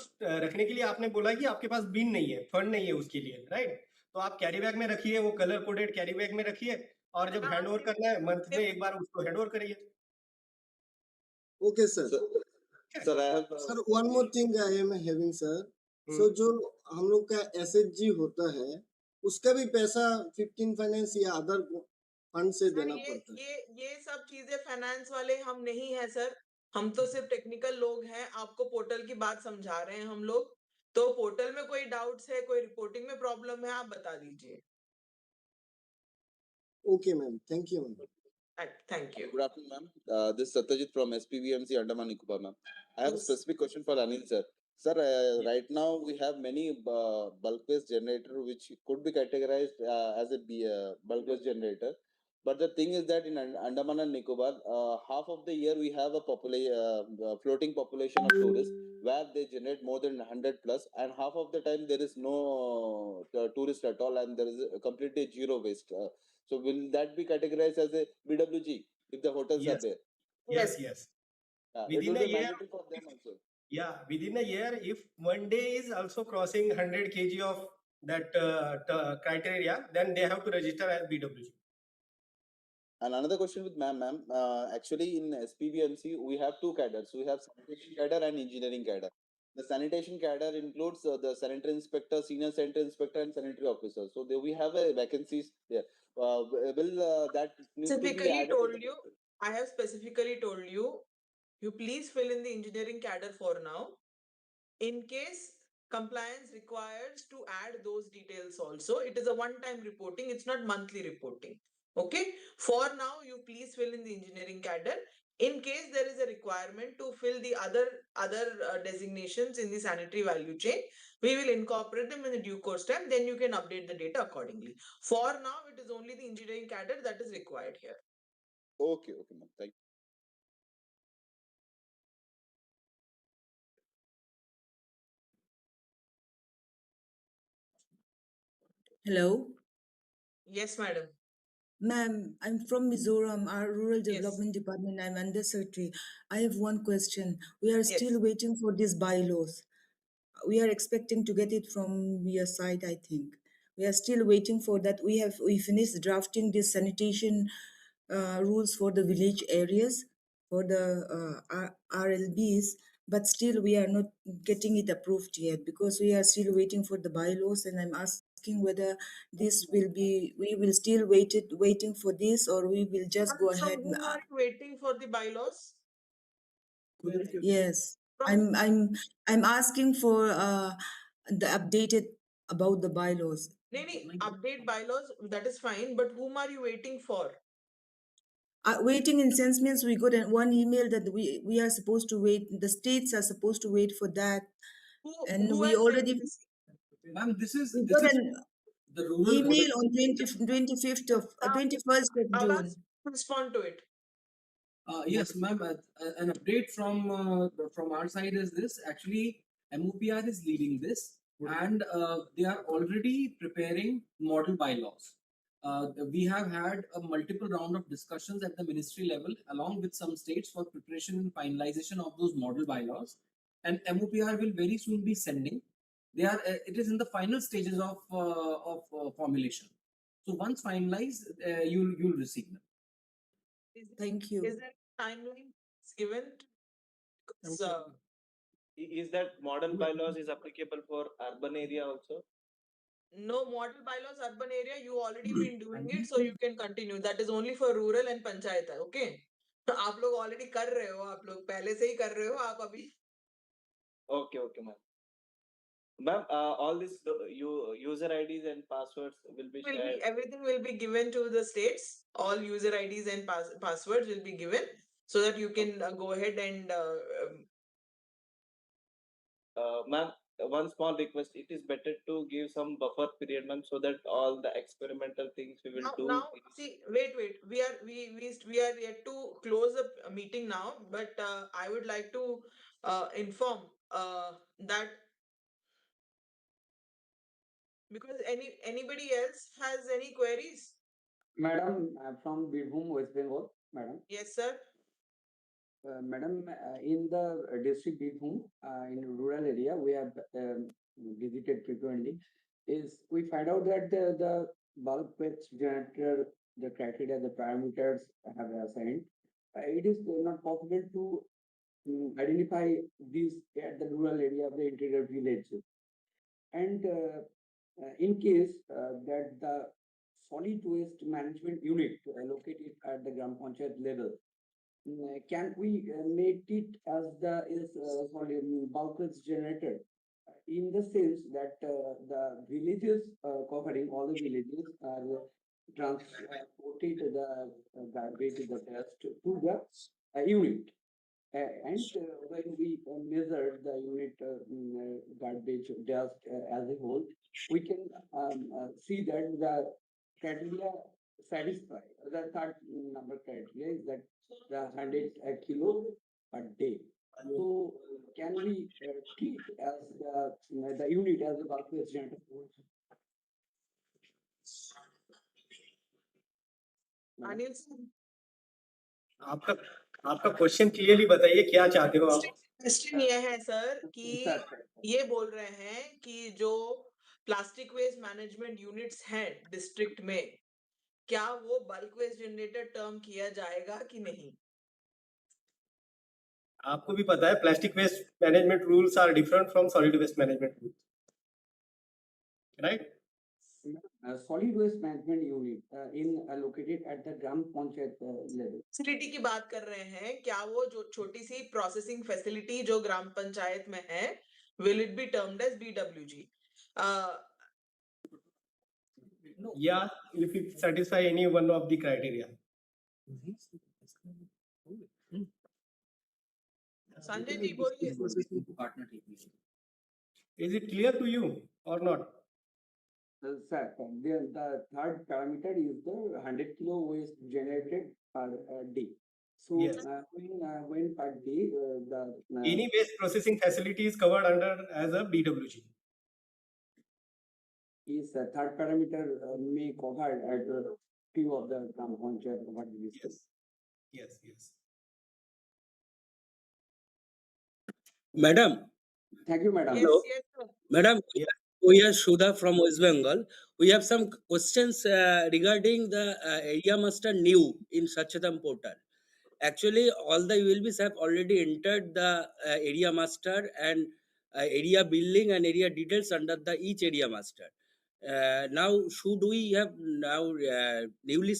रखने के लिए आपने बोला कि आपके पास बिन नहीं है, फंड नहीं है उसके लिए, राइट? तो आप कैरी बैग में रखिए, वो कलर कोडेड कैरी बैग में रखिए, और जब हैंड ओवर करना है मंथ में एक बार उसको हैंड ओवर करिए। Okay sir. Sir, I have. Sir one more thing I am having sir, so जो हम लोग का SHG होता है उसका भी पैसा 15 फाइनेंस या अदर फंड से देना पड़ता है। ये सब चीजें फाइनेंस वाले हम नहीं है सर, हम तो सिर्फ टेक्निकल लोग हैं, आपको पोर्टल की बात समझा रहे हैं हम लोग। तो पोर्टल में कोई डाउट्स है, कोई रिपोर्टिंग में प्रॉब्लम है, आप बता दीजिए। Okay ma'am, thank you ma'am. Thank you. Good afternoon, ma'am. This is Satyajit from SPVMC Andaman Nicobar, ma'am. I have a specific question for Anil, sir. Sir, right now we have many bulk waste generator which could be categorized as a bulk waste generator. But the thing is that in Andaman and Nicobar, half of the year we have a floating population of tourists where they generate more than 100 plus, and half of the time there is no tourist at all, and there is completely zero waste. So will that be categorized as a BWG if the hotels are there? Yes. It Within will a be year, mandatory for them also. yeah, within a year, if one day is also crossing 100 kg of that criteria, then they have to register as BWG. And another question with ma'am. Actually, in SPBMC, we have two cadres. We have sanitation cadre and engineering cadre. The sanitation cadre includes the sanitary inspector, senior sanitary inspector, and sanitary officer. So there we have a vacancies there. Will that need to be Specifically added? told you, I have specifically told you, you please fill in the engineering cadre for now. In case compliance requires to add those details also, it is a one-time reporting, it's not monthly reporting. Okay, for now you please fill in the engineering cadre. In case there is a requirement to fill the other designations in the sanitary value chain, we will incorporate them in the due course time, then you can update the data accordingly. For now it is only the engineering cadre that is required here. Okay, ma'am. Thank you. Hello, Yes, madam. ma'am. I'm from Mizoram, our Rural Development Department. I'm under secretary. I have one question. We are still waiting for these bylaws. We are expecting to get it from your side, I think. We are still waiting for that. We finished drafting the sanitation rules for the village areas for the RLBs, but still we are not getting it approved yet because we are still waiting for the bylaws. And I'm asking whether this will be, we will still waiting for this, or we will just go ahead. From whom are you waiting for the bylaws? Yes, I'm asking for the updated about the bylaws. Update bylaws, that is fine, but whom are you waiting for? Waiting in sense means we got one email that we are supposed to wait. The states are supposed to wait for that, and who we has sent already. this? Ma'am, this is We got an the rural email on 21st of June. Respond to it. Yes, ma'am. An update from our side is this. Actually, MOPR is leading this, and they are already preparing model bylaws. We have had a multiple round of discussions at the ministry level, along with some states, for preparation and finalization of those model bylaws. And MOPR will very soon be sending. They are. It is in the final stages of formulation. So once finalized, you'll receive them. Thank you. Is there a timeline given? So, Is that model bylaws is applicable for urban area also? no model bylaws urban area, you already been doing it, so you can continue. That is only for rural and panchayat, okay? आप लोग already कर रहे हो, आप लोग पहले से ही कर रहे हो, आप अभी. Okay, ma'am. Ma'am, all these user IDs and passwords will be shared. Everything will be given to the states. All user IDs and passwords will be given so that you can go ahead and Ma'am, one small request. It is better to give some buffer period, ma'am, so that all the experimental things we will do. now see, wait. We are yet to close the meeting now, but I would like to inform that because anybody else has any queries? Madam, from Birbhum, West Bengal, madam. Yes, sir. Madam, in the district Birbhum, in rural area, we have visited frequently. Is we find out that the bulk waste generator, the criteria, the parameters have assigned. It is not possible to identify these at the rural area of the interior villages. And in case that the solid waste management unit located at the Gram Panchayat level, can we make it as the bulk waste generator in the sense that the villages covering all the villages are transported the garbage, the dust to the unit. And when we measure the unit garbage dust as a whole, we can see that the criteria satisfy. The third number criteria is that the 100 kilo per day. So can we treat as the unit as a bulk waste generator? Anil sir. आपका question clearly बताइए क्या चाहते हो आप? Question ये है sir कि ये बोल रहे हैं कि जो प्लास्टिक वेस्ट मैनेजमेंट यूनिट्स हैं डिस्ट्रिक्ट में, क्या वो बल्क वेस्ट जनरेटर टर्म किया जाएगा कि नहीं? आपको भी पता है plastic waste management rules are different from solid waste management rules, right? Solid waste management unit located at the Gram Panchayat level. Facility की बात कर रहे हैं, क्या वो जो छोटी सी प्रोसेसिंग फैसिलिटी जो ग्राम पंचायत में है, will it be termed as BWG? Yeah, if it satisfy any one of the criteria. Sanjay ji बोलिए. Is it clear to you or not? Sir, the third parameter is the 100 kilo waste generated per day. So Yes. When per day the Any waste processing facility is covered under as a BWG. is the third parameter may cover at few of the Gram Panchayat covered districts. Yes, yes. Madam, Thank you, madam. Hello. Yes, sir. Madam, we are Sudha from West Bengal. We have some questions regarding the area master new in Swachhata portal. Actually, all the ULBs have already entered the area master and area building and area details under the each area master. Now, should we have now newly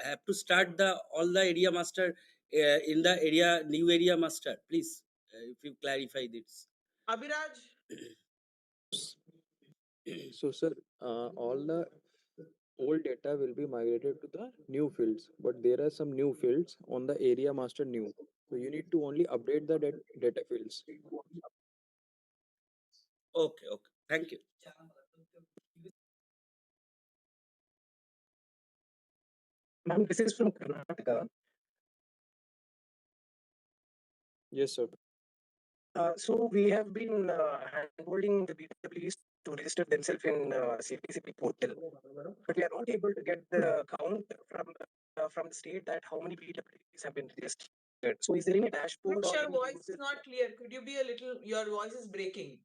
have to start the all the area master in the area new area master? Please, if you clarify this. Abhiraj. So, sir, all the old data will be migrated to the new fields, but there are some new fields on the area master new. So you need to only update the data fields. Okay. Thank you. Ma'am, this is from Karnataka. Yes, sir. So we have been handholding the BWs to register themselves in CPCP portal, but we are not able to get the count from the state that how many BWs have been registered. So is there any dashboard? But or your any voice user- is not clear. Could you be a little? Your voice is breaking.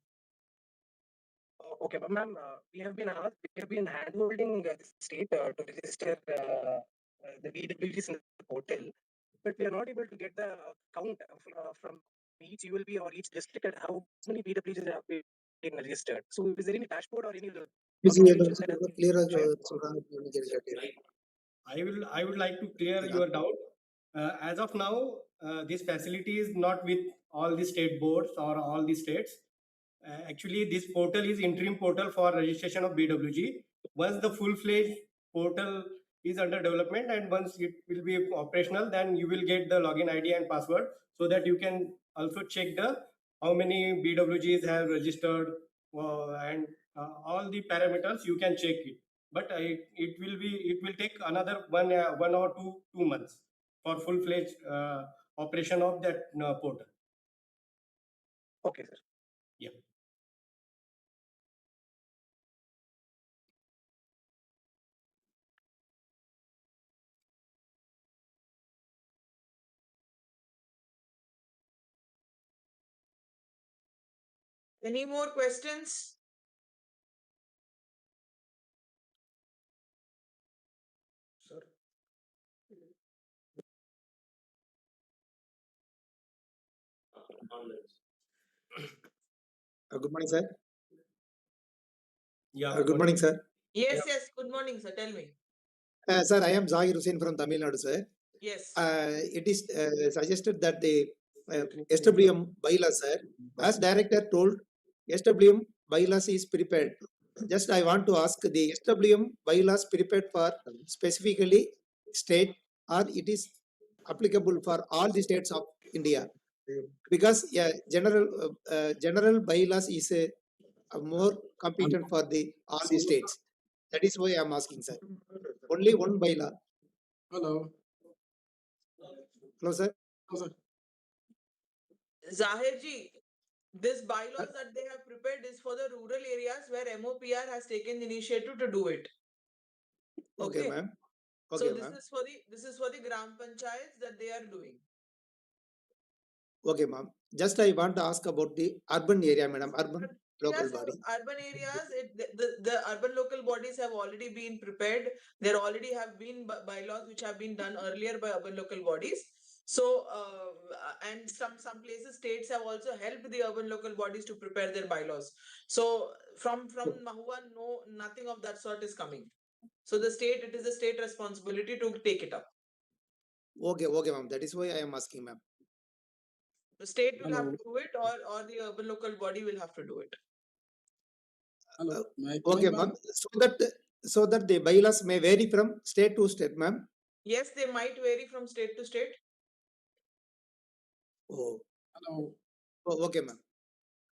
Okay, but ma'am, we have been handholding the state to register the BWs in the portal, but we are not able to get the count from each ULB or each district and how many BWs have been registered. So is there any dashboard or any documentation that has been shared? I would like to clear your doubt. As of now, this facility is not with all the state boards or all the states. Actually, this portal is interim portal for registration of BWG. Once the full-fledged portal is under development and once it will be operational, then you will get the login ID and password so that you can also check the how many BWGs have registered and all the parameters you can check it. But it will take another one or two months for full-fledged operation of that portal. Okay, sir. Yeah. Any more questions? Sir. Good morning, sir. Yeah. Good morning, sir. Yes, yes. Good morning, sir. Tell me. Sir, I am Zahir Hussain from Tamil Nadu, sir. Yes. It is suggested that the SWM bylaws, sir, as director told, SWM bylaws is prepared. Just I want to ask the SWM bylaws prepared for specifically state or it is applicable for all the states of India? Because general bylaws is more competent for the all the states. That is why I am asking, sir. Only one bylaw. Hello. Hello, sir. Hello, sir. Zahir ji, this bylaws that they have prepared is for the rural areas where MOPR has taken the initiative to do it. Okay, ma'am. So Okay, this ma'am. is for the gram panchayats that they are doing. Okay, ma'am. Just I want to ask about the urban area, madam. Urban local Yes, body. urban areas, the urban local bodies have already been prepared. There already have been bylaws which have been done earlier by urban local bodies. So, and some places, states have also helped the urban local bodies to prepare their bylaws. So, from Mahua, no, nothing of that sort is coming. So, it is the state responsibility to take it up. Okay, okay, ma'am. That is why I am asking, ma'am. The state will have to do it, or the urban local body will have to do it. Hello. Okay, ma'am. So that the bylaws may vary from state to state, ma'am. Yes, they might vary from state to state. Oh. Hello. Oh, okay, ma'am.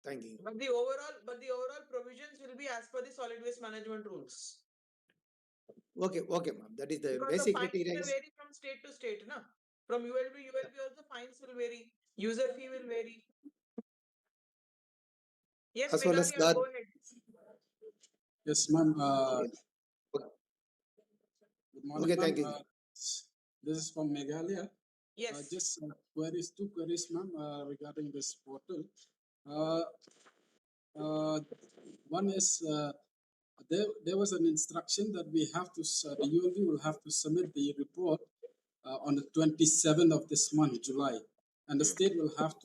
Thank you. But the overall provisions will be as per the solid waste management rules. Okay, okay, ma'am. That is the Because basic the fines criteria. will vary from state to state, na? From ULB also fines will vary. User fee will vary. Yes, As well as Meghalaya, that. go ahead. Yes, ma'am. Good morning, Okay, thank ma'am. you. This is from Meghalaya. Yes. Just two queries, ma'am, regarding this portal. One is there was an instruction that we have to the ULB will have to submit the report on the 27th of this month, July, and the state will have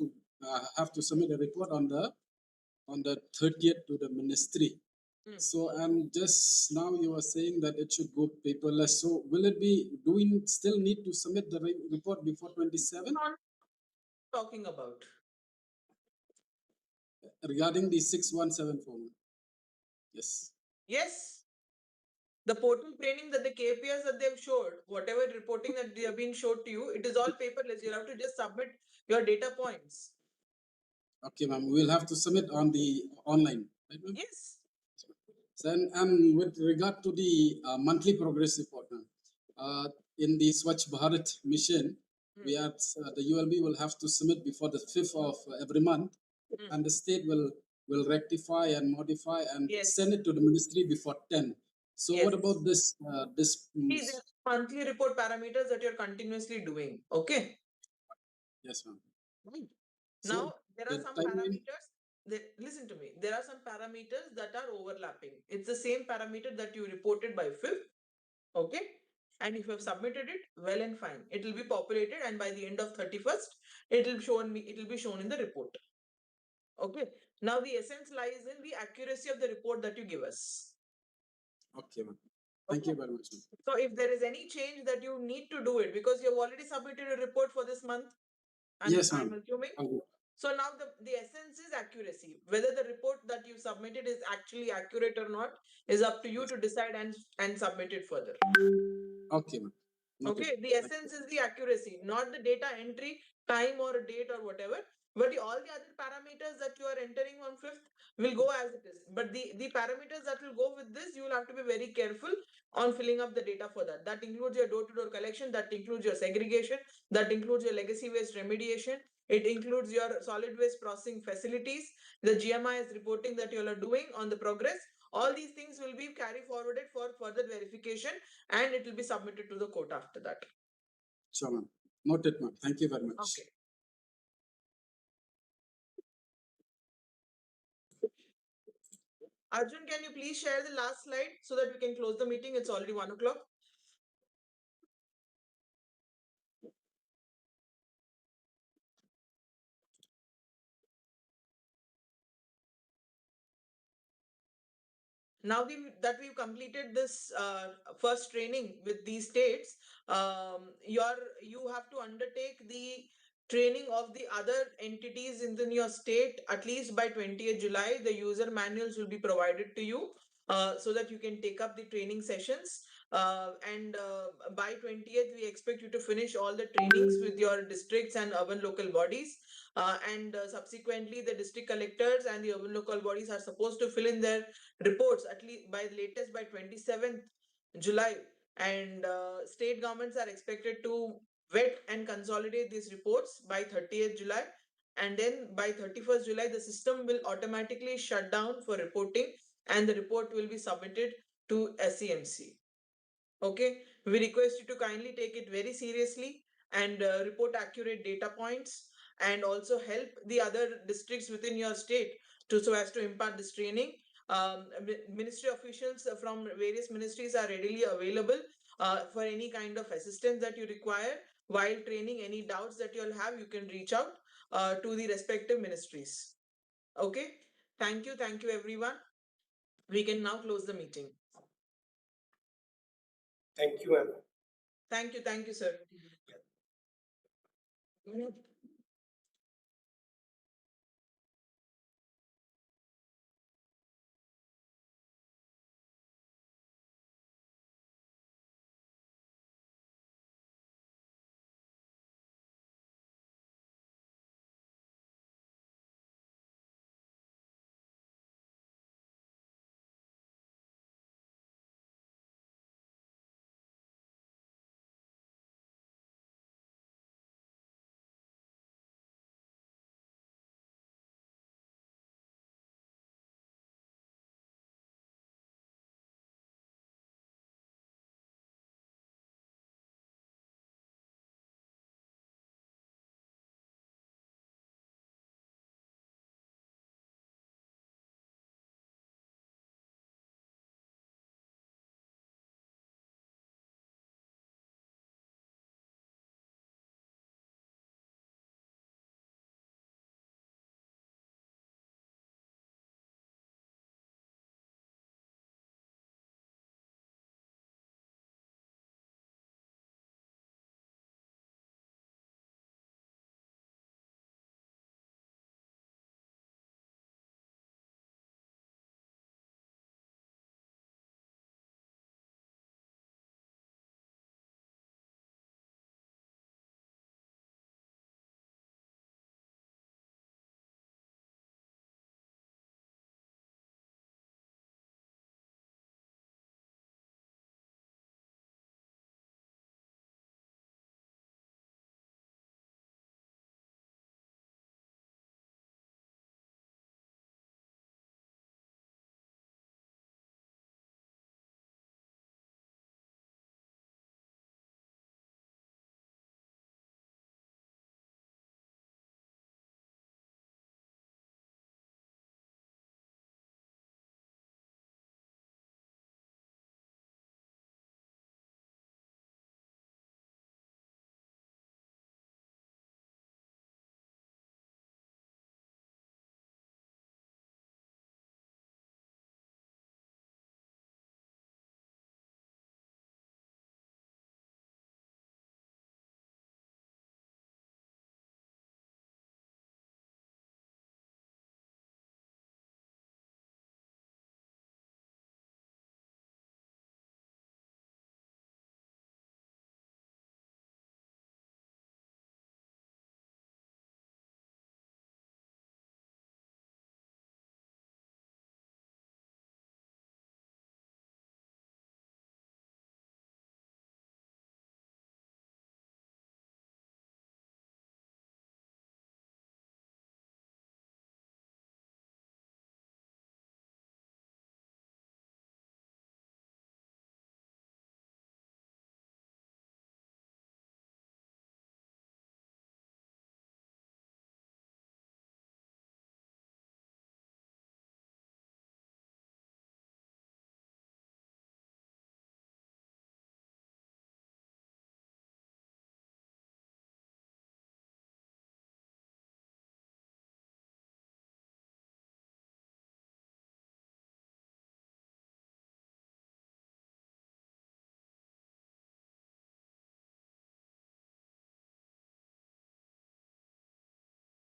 to submit a report on the 30th to the ministry. So, and just now you were saying that it should go paperless. So, will it be? Do we still need to submit the report before 27? Talking about regarding the 6174. Yes. Yes. The portal training that the KPIs that they've showed, whatever reporting that they have been showed to you, it is all paperless. You have to just submit your data points. Okay, ma'am. We'll have to submit on the online, right, ma'am? Yes. So, and with regard to the monthly progress report, ma'am, in the Swachh Bharat mission, we are the ULB will have to submit before the 5th of every month, and the state will rectify and modify and send it to the ministry before 10. So, what about this? See, there are monthly report parameters that you're continuously doing. Okay. Yes, ma'am. Now, there are some parameters. Listen to me. There are some parameters that are overlapping. It's the same parameter that you reported by 5th. Okay. And if you have submitted it, well and fine. It will be populated, and by the end of 31st, it will be shown in the report. Okay. Now, the essence lies in the accuracy of the report that you give us. Okay, ma'am. Thank you very much, ma'am. So, if there is any change that you need to do it, because you have already submitted a report for this month, Yes, I'm ma'am. assuming. So now the essence is accuracy. Whether the report that you submitted is actually accurate or not is up to you to decide and submit it further. Okay, ma'am. Noted. Okay, the essence is the accuracy, not the data entry, time or date or whatever. But all the other parameters that you are entering on 5th will go as it is. But the parameters that will go with this, you will have to be very careful on filling up the data for that. That includes your door-to-door collection, that includes your segregation, that includes your legacy waste remediation, it includes your solid waste processing facilities, the GMIS reporting that you all are doing on the progress. All these things will be carried forwarded for further verification and it will be submitted to the court after that. Sure, ma'am. Noted, ma'am. Thank you very much. Okay. Arjun, can you please share the last slide so that we can close the meeting? It's already 1 o'clock. Now that we've completed this first training with these states, you have to undertake the training of the other entities in your state at least by 20th July. The user manuals will be provided to you so that you can take up the training sessions. And by 20th, we expect you to finish all the trainings with your districts and urban local bodies. And subsequently, the district collectors and the urban local bodies are supposed to fill in their reports at least by latest by 27th July. And state governments are expected to vet and consolidate these reports by 30th July. And then by 31st July, the system will automatically shut down for reporting and the report will be submitted to SCMC. Okay, we request you to kindly take it very seriously and report accurate data points and also help the other districts within your state so as to impart this training. Ministry officials from various ministries are readily available for any kind of assistance that you require while training. Any doubts that you'll have, you can reach out to the respective ministries. Okay, thank you everyone. We can now close the meeting. Thank you, ma'am. Thank you, sir.